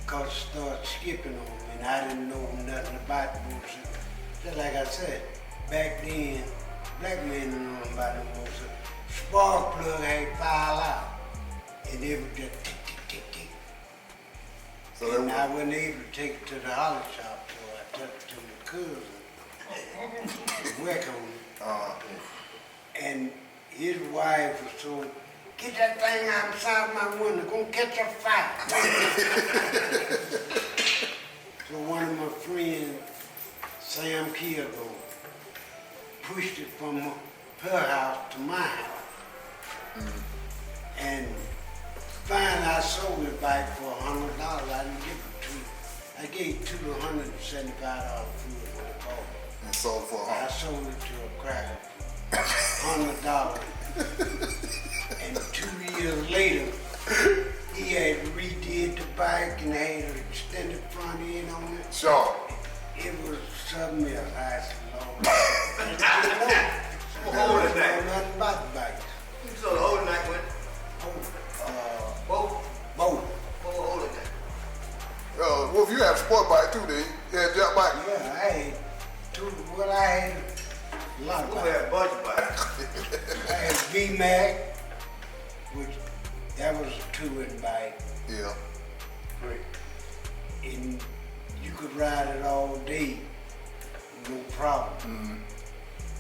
because it started skipping on me and I didn't know nothing about the motorcycle. Just like I said, back then, black men didn't know about the motorcycle. Spark plug had file out and it would just tick, tick, tick, tick.
So
And
that
I wasn't able to take it to the holly shop, so I took it to my cousin to work on it. And his wife was so, get that thing outside my window, gonna catch a fire. So one of my friends, Sam Kilgore, pushed it from her house to my house. And finally I sold the bike for $100. I didn't give it to him. I gave $275 for it when I bought it.
and sold for
I sold it to a cracker for $100. And 2 years later, he had redid the bike and had an extended front end on it.
Sure.
It was something else. I said, Lord, I
Hold it
don't know
back.
nothing about the bike.
You saw the whole night with both.
Boat.
Hold it back.
Well, if you have a sport bike too, then you had a jump bike.
Yeah, I had two, well, I had a lot of
We
bikes.
had a bunch of bikes.
I had V-Mac, which that was a touring bike.
Yeah.
And you could ride it all day, no problem.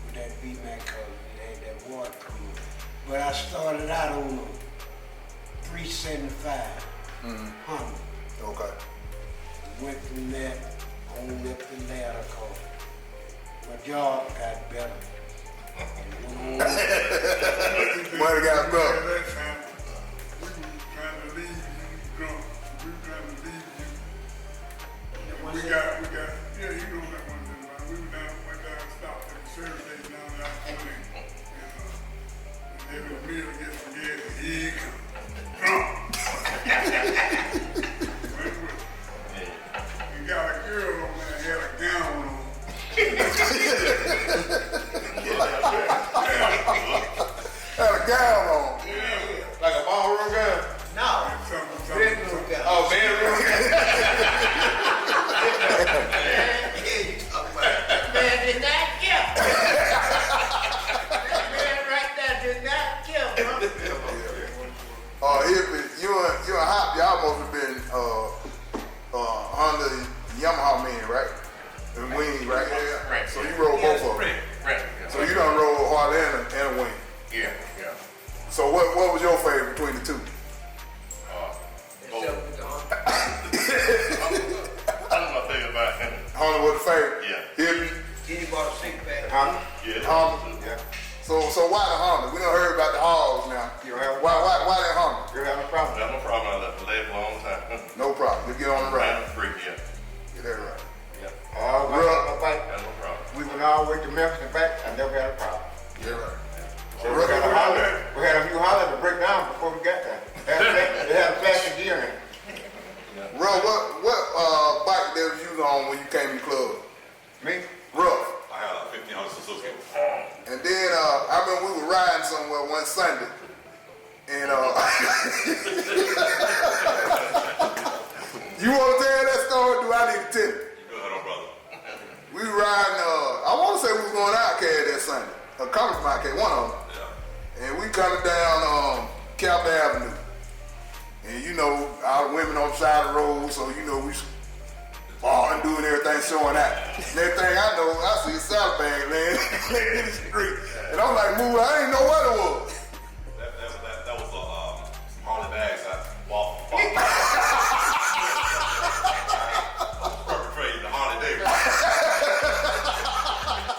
With that V-Mac cause it had that water cooler. But I started out on a 375 Honda.
Okay.
Went from that on up the ladder cause my job got better.
Money got
At
better.
that time, we were trying to leave you drunk. We were trying to leave you. We got, yeah, you know that one. We went down, stopped at the service station down there. And they were meal to get some gas. And he come drunk. We got a girl on there had a gown on.
Had a gown on.
Like a ballroom gown?
No. Bedroom guy.
Oh, bedroom gown.
Yeah, you talk about it. Man did not kill. That man right there did not kill, bro.
You and Hop, y'all must have been Honda Yamaha man, right? And Wing, right?
Right.
So you rode both of them.
Right. Yeah.
So you done rode a Harley and a Wing.
Yeah.
So what was your favorite between the two?
Except with the Honda.
I don't know what I think about him.
Honda was the favorite?
Yeah.
Hippie?
Then he bought a six pack.
Yeah.
Honda?
Yeah.
So why the Honda? We done heard about the Halls now.
You don't have a
Why
problem.
that Honda?
You don't have a problem.
I have no problem. I left the leg for a long time.
No problem. You get on the ride.
Right. Free, yeah.
Get that right.
Yeah.
All my on my bike.
I have no problem.
We went all the way to Memphis and back. I never had a problem.
Get right.
So we had a new Honda to break down before we got there. They had a plastic gear in it.
Ruff, what bike did you use on when you came in the club?
Me?
Ruff.
I had a 1500 Suzuki.
And then I remember we were riding somewhere one Sunday, and you want to tell that story? Do I need to tell it?
Go ahead, brother.
We were riding. I want to say we was going Outcast that Sunday, coming from Outcast, one of them.
Yeah.
And we coming down Capitol Avenue, and you know all the women on the side of the road, so you know we balling, doing everything, showing out. Next thing I know, I see a salad bag, man, in the street. And I'm like, move, I didn't know what it was.
That was some Harley bags I bought. Perpetrating the Harley Davidson.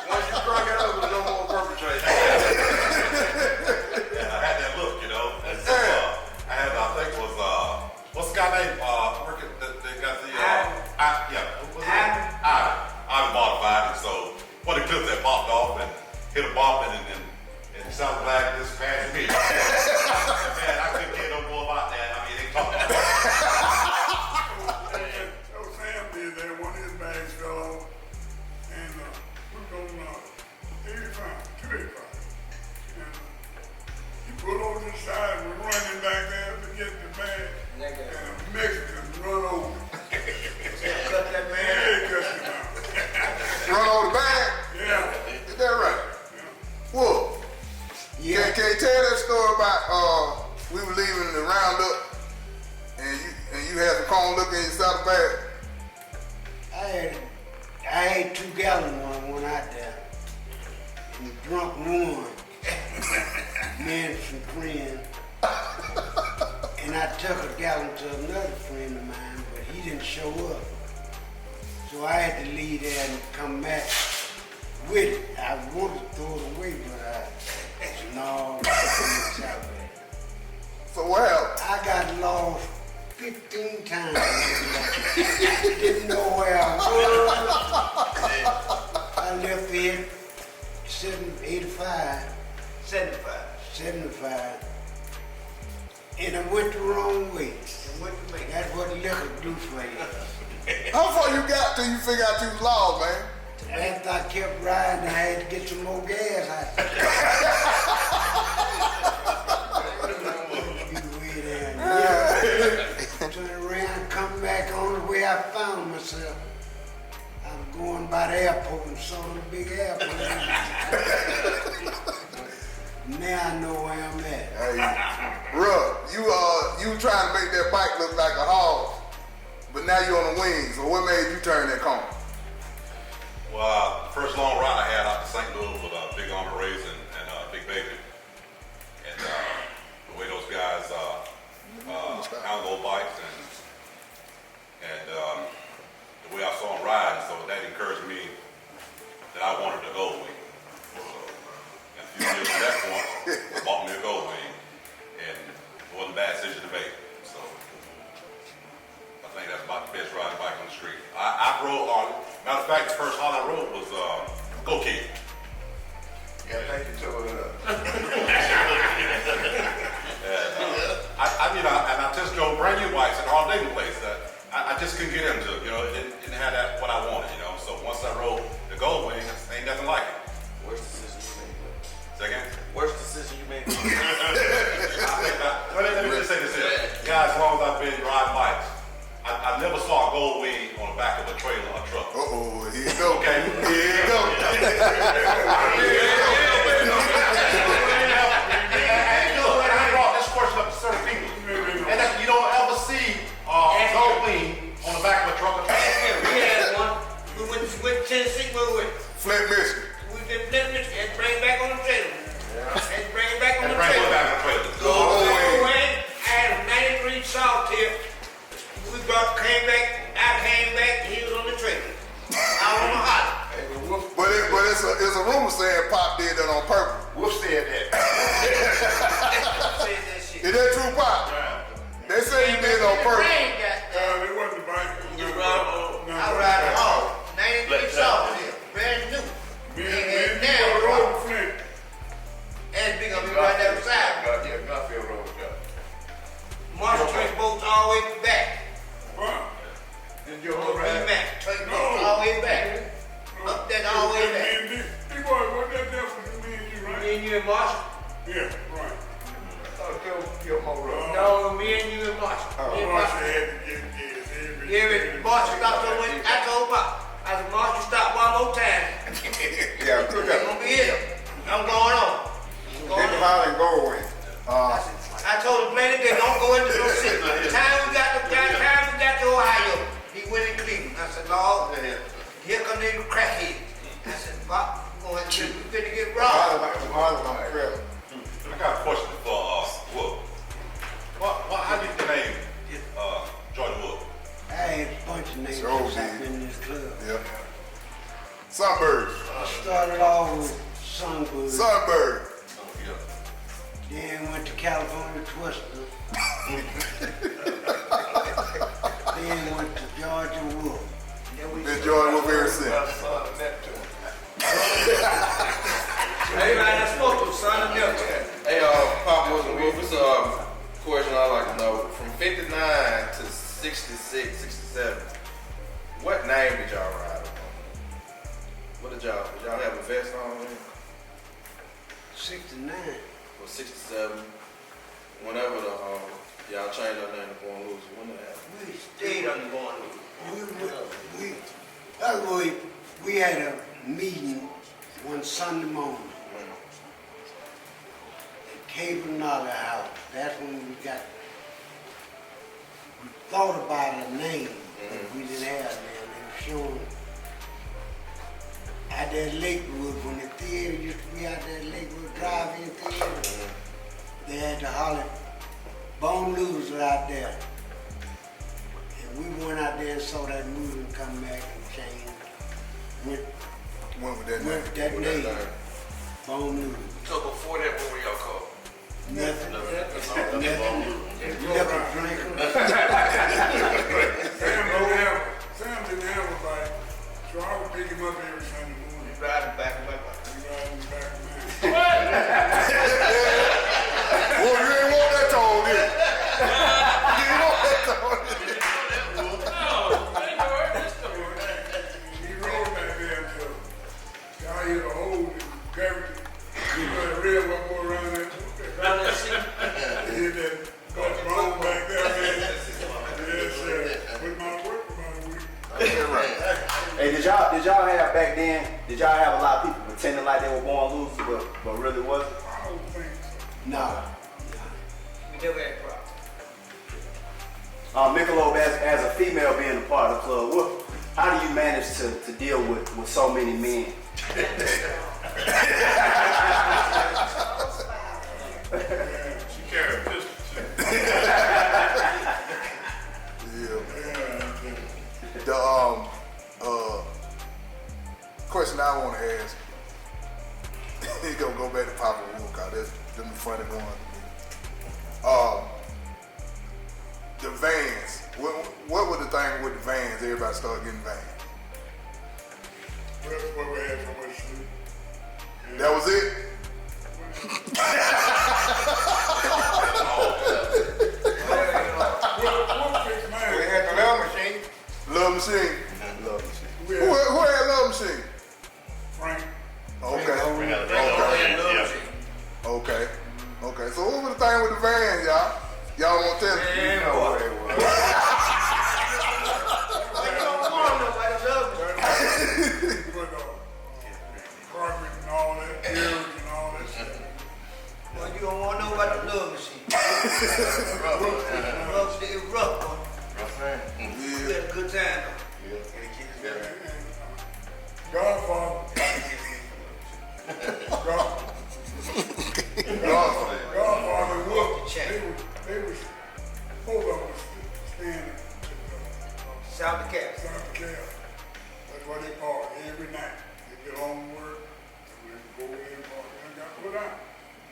Once you crank it up, there's no more perpetrators.
Yeah, I had that look, you know. And so, I think it was, what's the guy name? Working, they got the, I bought a bike, and so one of the clips that popped off and hit a bump and something like this passed me. Man, I couldn't get no more about that. I mean, they talked about
So Sam did that. One of his bags fell off, and
had 2 gallons when I went out there. And drunk one. Me and some friends. And I took a gallon to another friend of mine, but he didn't show up. So I had to leave there and come back with it. I wanted to throw it away, but I said, no, it's out there.
So what happened?
I got lost 15 times. Didn't know where I was. I left here 75. 75. And I went the wrong way. That's what liquor do for you.
How far you got till you figure out you was lost, man?
After I kept riding, I had to get some more gas. Turn around, come back on the way I found myself. I'm going by the airport and saw the big airport. Now I know where I'm at.
Hey, Ruh, you trying to make that bike look like a hog, but now you're on the wings. So what made you turn that corner?
Well, first long ride I had out to St. Louis with Big Armor Rays and Big Baby. And the way those guys handle bikes and the way I saw them riding, so that encouraged me that I wanted to go wing. So, and a few years from that point, I bought me a gold wing, and it wasn't a bad decision to make. So I think that's about the best riding bike on the street. I rode on, matter of fact, the first haul I rode was Go Kid.
Yeah, thank you to
And I just drove brand new bikes at all digging place that I just couldn't get into, it didn't have that what I wanted, So once I rode the Gold Wing, ain't nothing like it.
Worst decision you made?
Say again?
Worst decision you made?
Let me just say this here. Guys, as long as I've been riding bikes, I never saw a Gold Wing on the back of a trailer or truck.
Uh-oh, here you go.
Okay?
Here you go.
I brought this question up to certain people. And that you don't ever see a Gold Wing on the back of a truck or trailer.
We had one. We went to Tennessee. We went.
Flint, Michigan.
We did Flint, Michigan. Had to bring it back on the trailer. Had to bring it back on the
Bring it
trailer.
back on the trailer.
Gold Wing. I had a 93 salt tip. We I came back, and he was on the trailer. I was on the holler.
But it's a rumor saying Pop did that on purpose.
Wolf said that.
Said that shit.
Is that true, Pop? They say you did it on purpose.
It wasn't the bike.
I ride a hog. 93 salt tip. Brand new. And now,
road Flint.
and big up me right there beside me.
Yeah, Garfield Road.
Marshall train boats all the way back.
Wow.
Did you hold right?
Back. Train boats all the way back. Up that all the way back.
Big boy, what that difference between me and you, right?
Me and you and Marshall.
Yeah, right.
Your whole road.
No, me and you and Marshall. Me and
Marshall
Marshall.
had to get gas every
Yeah, Marshall stopped over. I told Pop. I said, Marshall, stop one more time.
Yeah, good
They're gonna be here. I'm going on.
Take the holler and go away.
I told him plainly they don't go into no city. The time we got to Ohio, he went in Cleveland. I said, Lord, here come the crackhead. I said, Pop, we finna get robbed.
I got a question for Wood. How did you name Jordan Wood?
I had a bunch of names
Sure
since I've
did.
been in this club.
Yep. Sunbird.
I started off with Sunbird,
Sunbird.
then went to California Twister, then went to Georgia Wolf.
Been Jordan Wolf ever since.
Everybody I spoke to, son of Milton.
Hey, Pop Wilson, what's question I'd like to know? From 59 to 66, 67, what name did y'all ride on? What did y'all have a vest on then?
69.
Or 67? Whenever y'all changed our name to Born Loose, when did that happen?
We stayed on the going.
We had a meeting one Sunday morning at Cable Nolly House. That's when we thought about a name, but we didn't have a name. They were showing out there at Lakewood, when the theater used to be out there at Lakewood Drive-In Theater, they had the Holly Bone Loser out there. And we went out there and saw that movie and come back and changed.
Went with that name.
Went with that name. Bone Loser.
So before that, what were y'all called?
Nothing. Nothing. Liquor drinker.
Sam didn't have a bike, so I would pick him up every Sunday morning.
You riding back of my bike.
He riding back of mine.
Boy, you ain't want that told, did you? You ain't want that told, did you?
He rode back there until God hit a hole and carried it. You know that real one go around that.
Around that seat.
He hit that bone back there, man. Yes, sir. Put my work about a week.
Hey, did y'all have back then? Did y'all have a lot of people pretending like they were born losers, but really wasn't?
I don't think so.
No.
We never had a problem.
Michelob, as a female being a part of the club, how do you manage to deal with so many men?
She carried a pistol too.
The question I want to ask, he gonna go back to Papa Woolcock. That's them the funny one. The vans. What was the thing with the vans? Everybody started getting vans.
Well, that's what we had so much sleep.
That was it.
We'll fix mine.
We had the love machine.
Love Machine. Love Machine. Who had Love Machine?
Frank.
Okay. Okay. So what was the thing with the vans, y'all? Y'all want to tell me?
You know what it was.
They don't want nobody to love me.
With carpet and all that, gears and all that stuff.
Well, you don't want nobody to love machine. Rough, it's rough, boy. We had a good time.
Godfather. Godfather whooped. They was both of us standing
South the Cap.
south the cab. That's why they park every night. They get home from work, and they go over there and park. They got put out.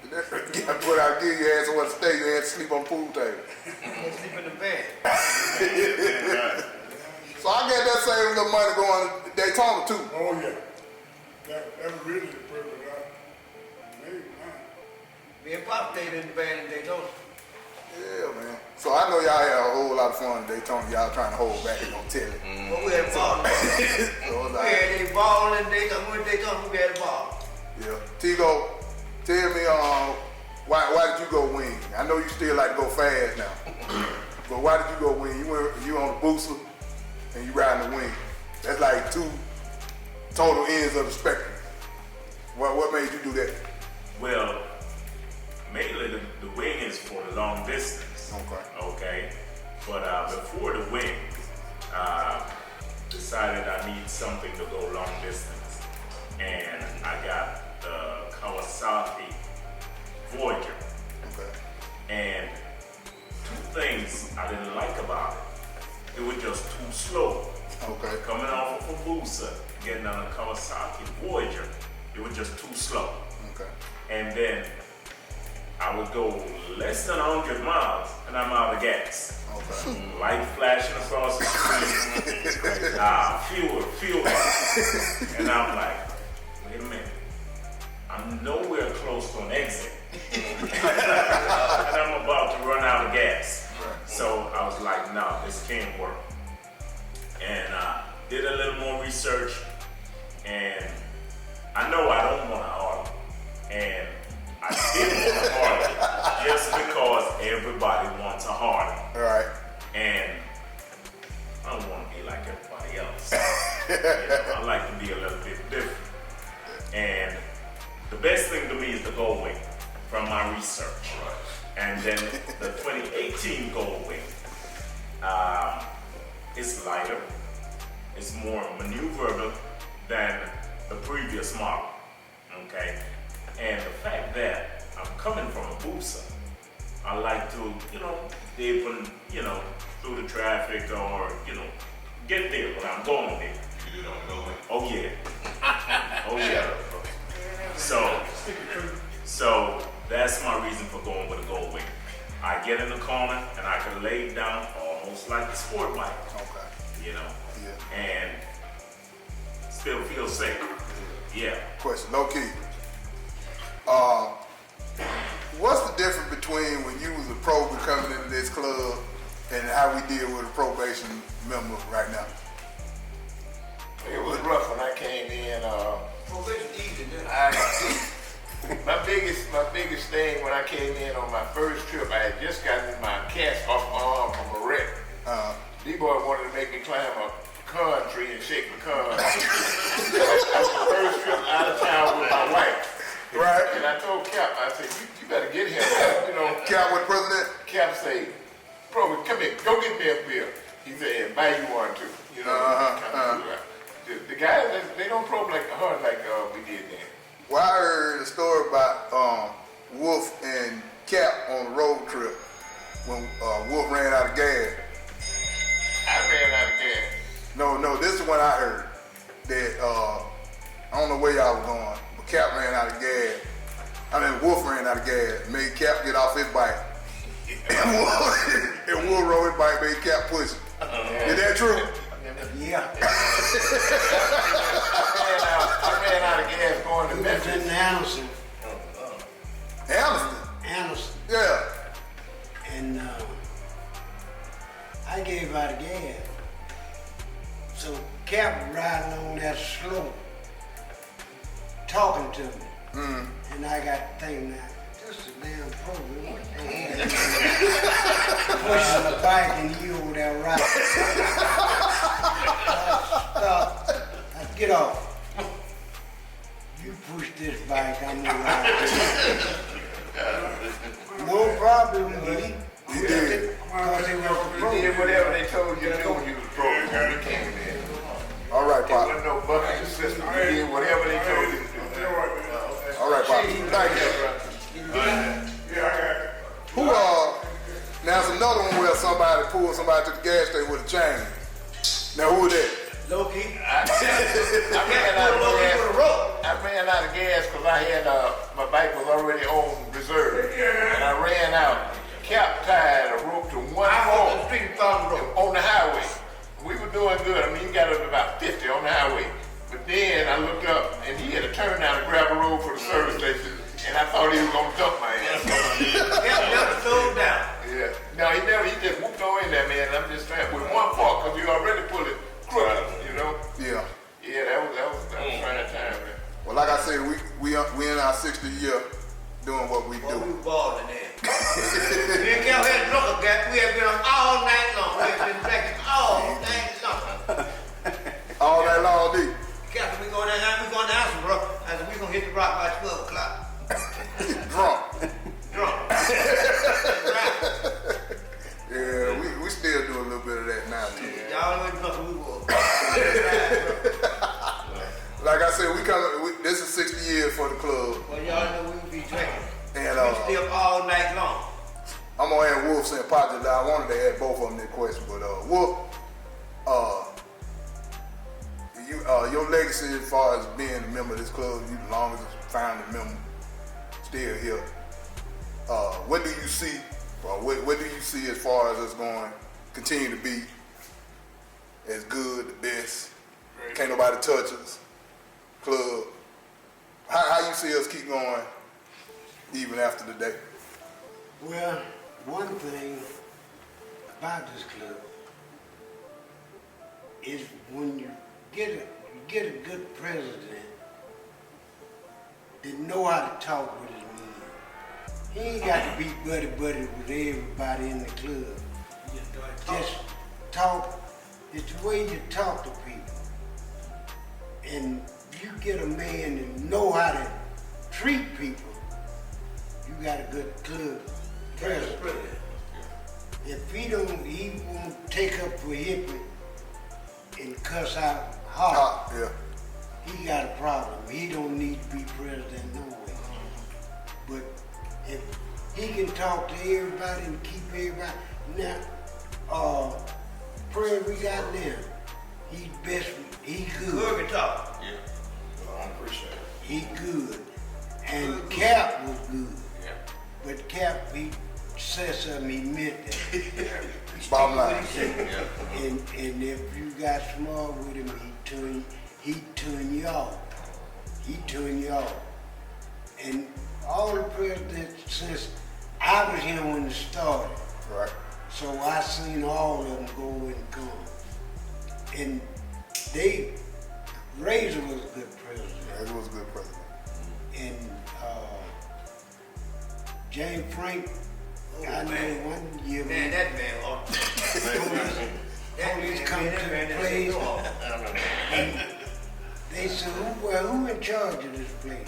That's what I give you ass on what to stay. You had to sleep on pool table.
They sleep in the van.
So I get that same little money going to Daytona too.
Oh yeah. That was really the purpose. Maybe not.
Me and Pop stayed in the van in Daytona.
Yeah, man. So I know y'all had a whole lot of fun in Daytona. Y'all trying to hold back and don't tell it.
But we had a ball. We had a ball in Daytona. We went to Daytona, we had a ball.
Yeah. Tigo, tell me, why did you go wing? I know you still like to go fast now, but why did you go wing? You on the booster and you riding the wing. That's like two total ends of the spectrum. What made you do that?
Well, mainly the wing is for the long distance. Okay. But before the wing, decided I need something to go long distance, and I got the Kawasaki Voyager.
Okay.
And two things I didn't like about it. It was just too slow.
Okay.
Coming off of Fubusa, getting on a Kawasaki Voyager, it was just too slow.
Okay.
And then I would go less than 100 miles and I'm out of gas.
Okay.
Light flashing across the screen. Fuel. And I'm like, wait a minute. I'm nowhere close to an exit. And I'm about to run out of gas. So I was like, no, this can't work. And did a little more research, and I know I don't want a Harley. And I didn't want a Harley just because everybody wants a Harley.
All right.
And I don't want to be like everybody else. I like to be a little bit different. And the best thing to me is the Gold Wing from my research. And then the 2018 Gold Wing. It's lighter. It's more maneuverable than the the previous model, okay? And the fact that I'm coming from a booster, I like to, be able to, through the traffic or, get there when I'm going there.
You do it on the go.
Oh yeah. Oh yeah. So that's my reason for going with a gold wing. I get in the corner and I can lay it down almost like a sport bike.
Okay. Yeah.
And still feel safe. Yeah.
Question, low key. What's the difference between when you was a pro coming into this club and how we deal with a probation member right now?
It was rough when I came in.
Probation easy, man.
My biggest thing when I came in on my first trip, I had just gotten my cast off my arm from a wreck. D-boy wanted to make me climb a pecan tree and shake pecans. That was the first trip out of town with my wife.
Right.
And I told Cap, I said, you better get him.
Cap with president?
Cap said, bro, come here, go get me a beer. He said, buy you one too. The guys, they don't probe like hard like we did then.
Well, I heard a story about Wolf and Cap on a road trip when Wolf ran out of gas.
I ran out of gas.
No, this is what I heard. That I don't know where y'all was going, but Cap ran out of gas. Wolf ran out of gas, made Cap get off his bike. And Wolf rode his bike, made Cap push it. Is that true?
Yeah.
I ran out of gas going to
It was
Memphis.
in Anderson.
Anderson? Yeah.
And I gave out of gas. So Cap riding on that slope, talking to me. And I got thinking, now, this is a damn program. What the hell? Pushing the bike and you over there riding. I get off. You push this bike, I'm gonna ride this. No problem, buddy.
He did.
Because it was a
You
program.
did whatever they told you to do when you was broke when you came in.
All right,
There
Pop.
wasn't no bucket system. You did whatever they told you to do.
All right, Pop. Thank you.
Yeah, I got it.
Who now it's another one where somebody pulled somebody to the gas station with a chain. Now who was that?
Low-key.
I ran out of gas because I had my bike was already on reserve, and I ran out. Cap tied a rope to one pole on the highway. We were doing good. You got up to about 50 on the highway. But then I looked up, and he had to turn down and grab a road for the service station, and I thought he was gonna dump my ass.
Never slowed down.
Yeah. No, he never. He just whooped on in there, man. I'm just trying with one fork because you already pulled it crooked,
Yeah.
Yeah, that was trying to time, man.
Well, like I said, we in our 60th year doing what we
Boy, we
do.
were balling there. Me and Cal had drunk that. We had been up all night long. We had been drinking all night long.
All that long, D.
Cal, we going down, bro. I said, we gonna hit the rock by 12 o'clock.
Drunk.
Drunk.
Yeah, we still do a little bit of that now too.
Y'all know what we were.
Like I said, this is 60 years for the club.
Well, y'all know we would be drinking.
And
We stay up all night long.
I'm gonna add Wolf and Project. I wanted to add both of them that question, but Wolf, your legacy as far as being a member of this club, you the longest founding member, still here. What do you see, what do you see as far as us going, continue to be as good, the best, can't nobody touch us, club. How you see us keep going even after the day?
Well, one thing about this club is when you get a good president that know how to talk with his men. He ain't got to be buddy with everybody in the club. Just talk. It's the way you talk to people. And you get a man that know how to treat people, you got a good club president. If he won't take up for hippie and cuss out hard,
Yeah.
he got a problem. He don't need to be president no way. But if he can talk to everybody and keep everybody, now, Fred we got now, he good.
Good can talk.
Yeah. I appreciate it.
He good. And Cap was good.
Yeah.
But Cap, he said something, he meant that.
Bottom line.
Yeah.
And if you got smart with him, he turn you off. He turn you off. And all the presidents since I was here when it started.
Right.
So I seen all of them go and come. And Razor was a good president.
Yeah, he was a good president.
And James Frank, I know one year
Man, that man,
police come to the place. And they said, who in charge of this place?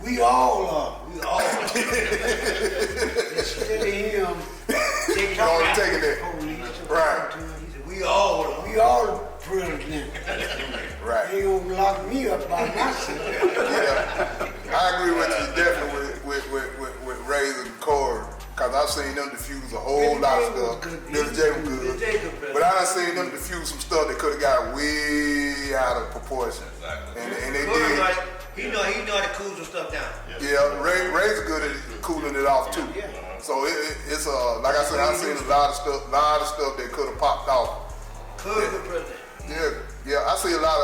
We all are. We all are. Instead of him, they talk
Y'all taking
to
that.
the police.
Right.
He said,
we all are.
we all president.
Right.
They gonna lock me up by myself.
Yeah. I agree with you definitely with Razor and Corey. Cause I've seen them diffuse a whole lot of stuff. Billy J was good. But I done seen them diffuse some stuff that could have got way out of proportion.
Exactly.
And they
Good,
did.
like, he know how to cool some stuff down.
Yeah, Ray's good at cooling it off too.
Yeah.
So it's like I said, I've seen a lot of stuff that could have popped off.
Good, good president.
Yeah, I see a lot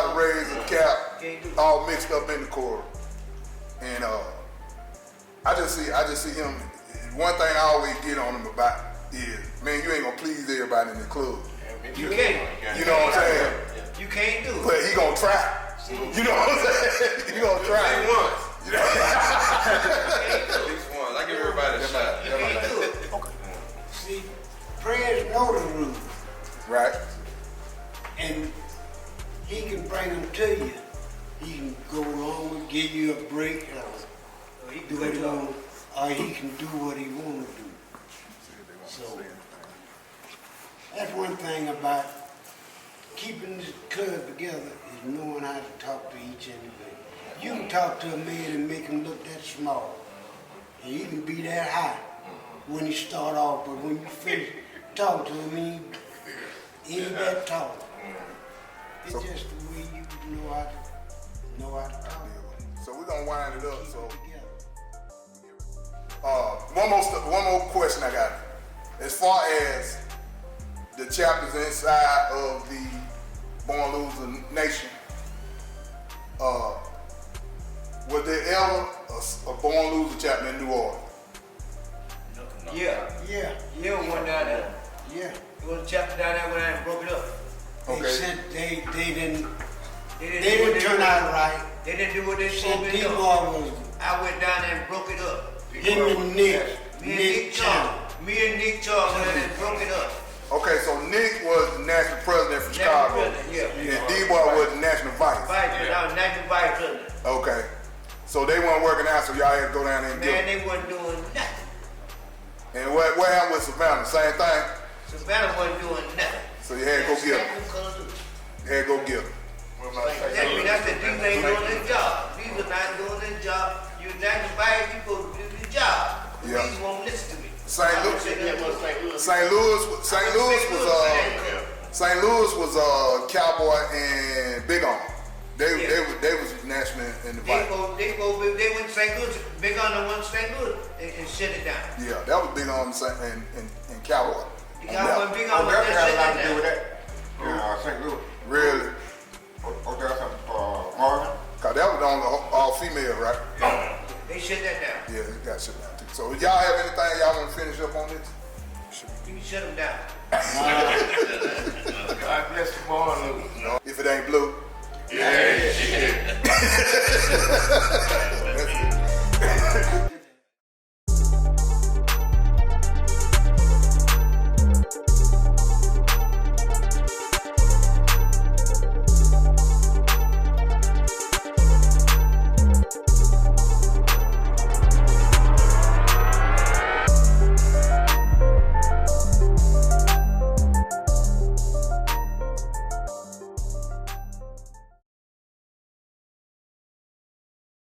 of Rays and Cap all mixed up in the core. And I just see him. One thing I always get on him about is, man, you ain't gonna please everybody in the club.
You can't.
You know what I'm saying?
You can't do it.
But he gonna try. You know what I'm saying? He gonna try.
At least once.
You know?
At least once. I give everybody a shot.
You can't do it.
See, Fred know the rules.
Right.
And he can bring them to you. He can go along and give you a break, or he do what he want, or he can do what he want to do. So that's one thing about keeping this club together is knowing how to talk to each individual. You can talk to a man and make him look that small, and he can be that high when he start off, but when you finish talking to him, he ain't that tall. It's just the way you know how to talk.
So we're gonna wind it up.
Keep
So
it together.
one more question I got. As far as the chapters inside of the Born Loser Nation, was there ever a Born Loser chapter in New Orleans?
Yeah.
Yeah,
Yeah, one down there.
yeah.
There was a chapter down there when I broke it up.
They
Okay.
said they didn't
They
they
do what
didn't turn out right.
They didn't do what they
Said
supposed to do.
D-Boy was
I went down there and broke it up.
him and Nick Chandler.
Me and Nick Charles went and broke it up.
Okay, so Nick was the national president for Chicago,
President, yeah.
and D-Boy was the national vice.
Vice president. I was national vice president.
Okay, so they weren't working out, so y'all had to go down there and
Man,
get them.
they wasn't doing nothing.
And what happened with Savannah? Same thing.
Savannah wasn't doing nothing.
So you had to go get them. You had to go get them.
That means that's that these ain't doing their job. These are not doing their job. You're national vice, you supposed to do your job.
Yeah.
These won't listen to me.
St. Louis was Cowboy and Big Arm. They was national in the fight.
They went to St. Louis. Big on the one to St. Louis and shut it down.
Yeah, that was Big Arm and Cowboy.
Cowboy Big on
America
that
had a
shut
lot
it
to do with
down.
that. St. Louis.
Really?
Oh, there's something Marvin.
Cause that was on the all female, right?
They shut that down.
Yeah, it got shut down too. So y'all have anything y'all want to finish up on this?
You can shut them down.
God bless the Born Loser.
If it ain't blue.
Yeah.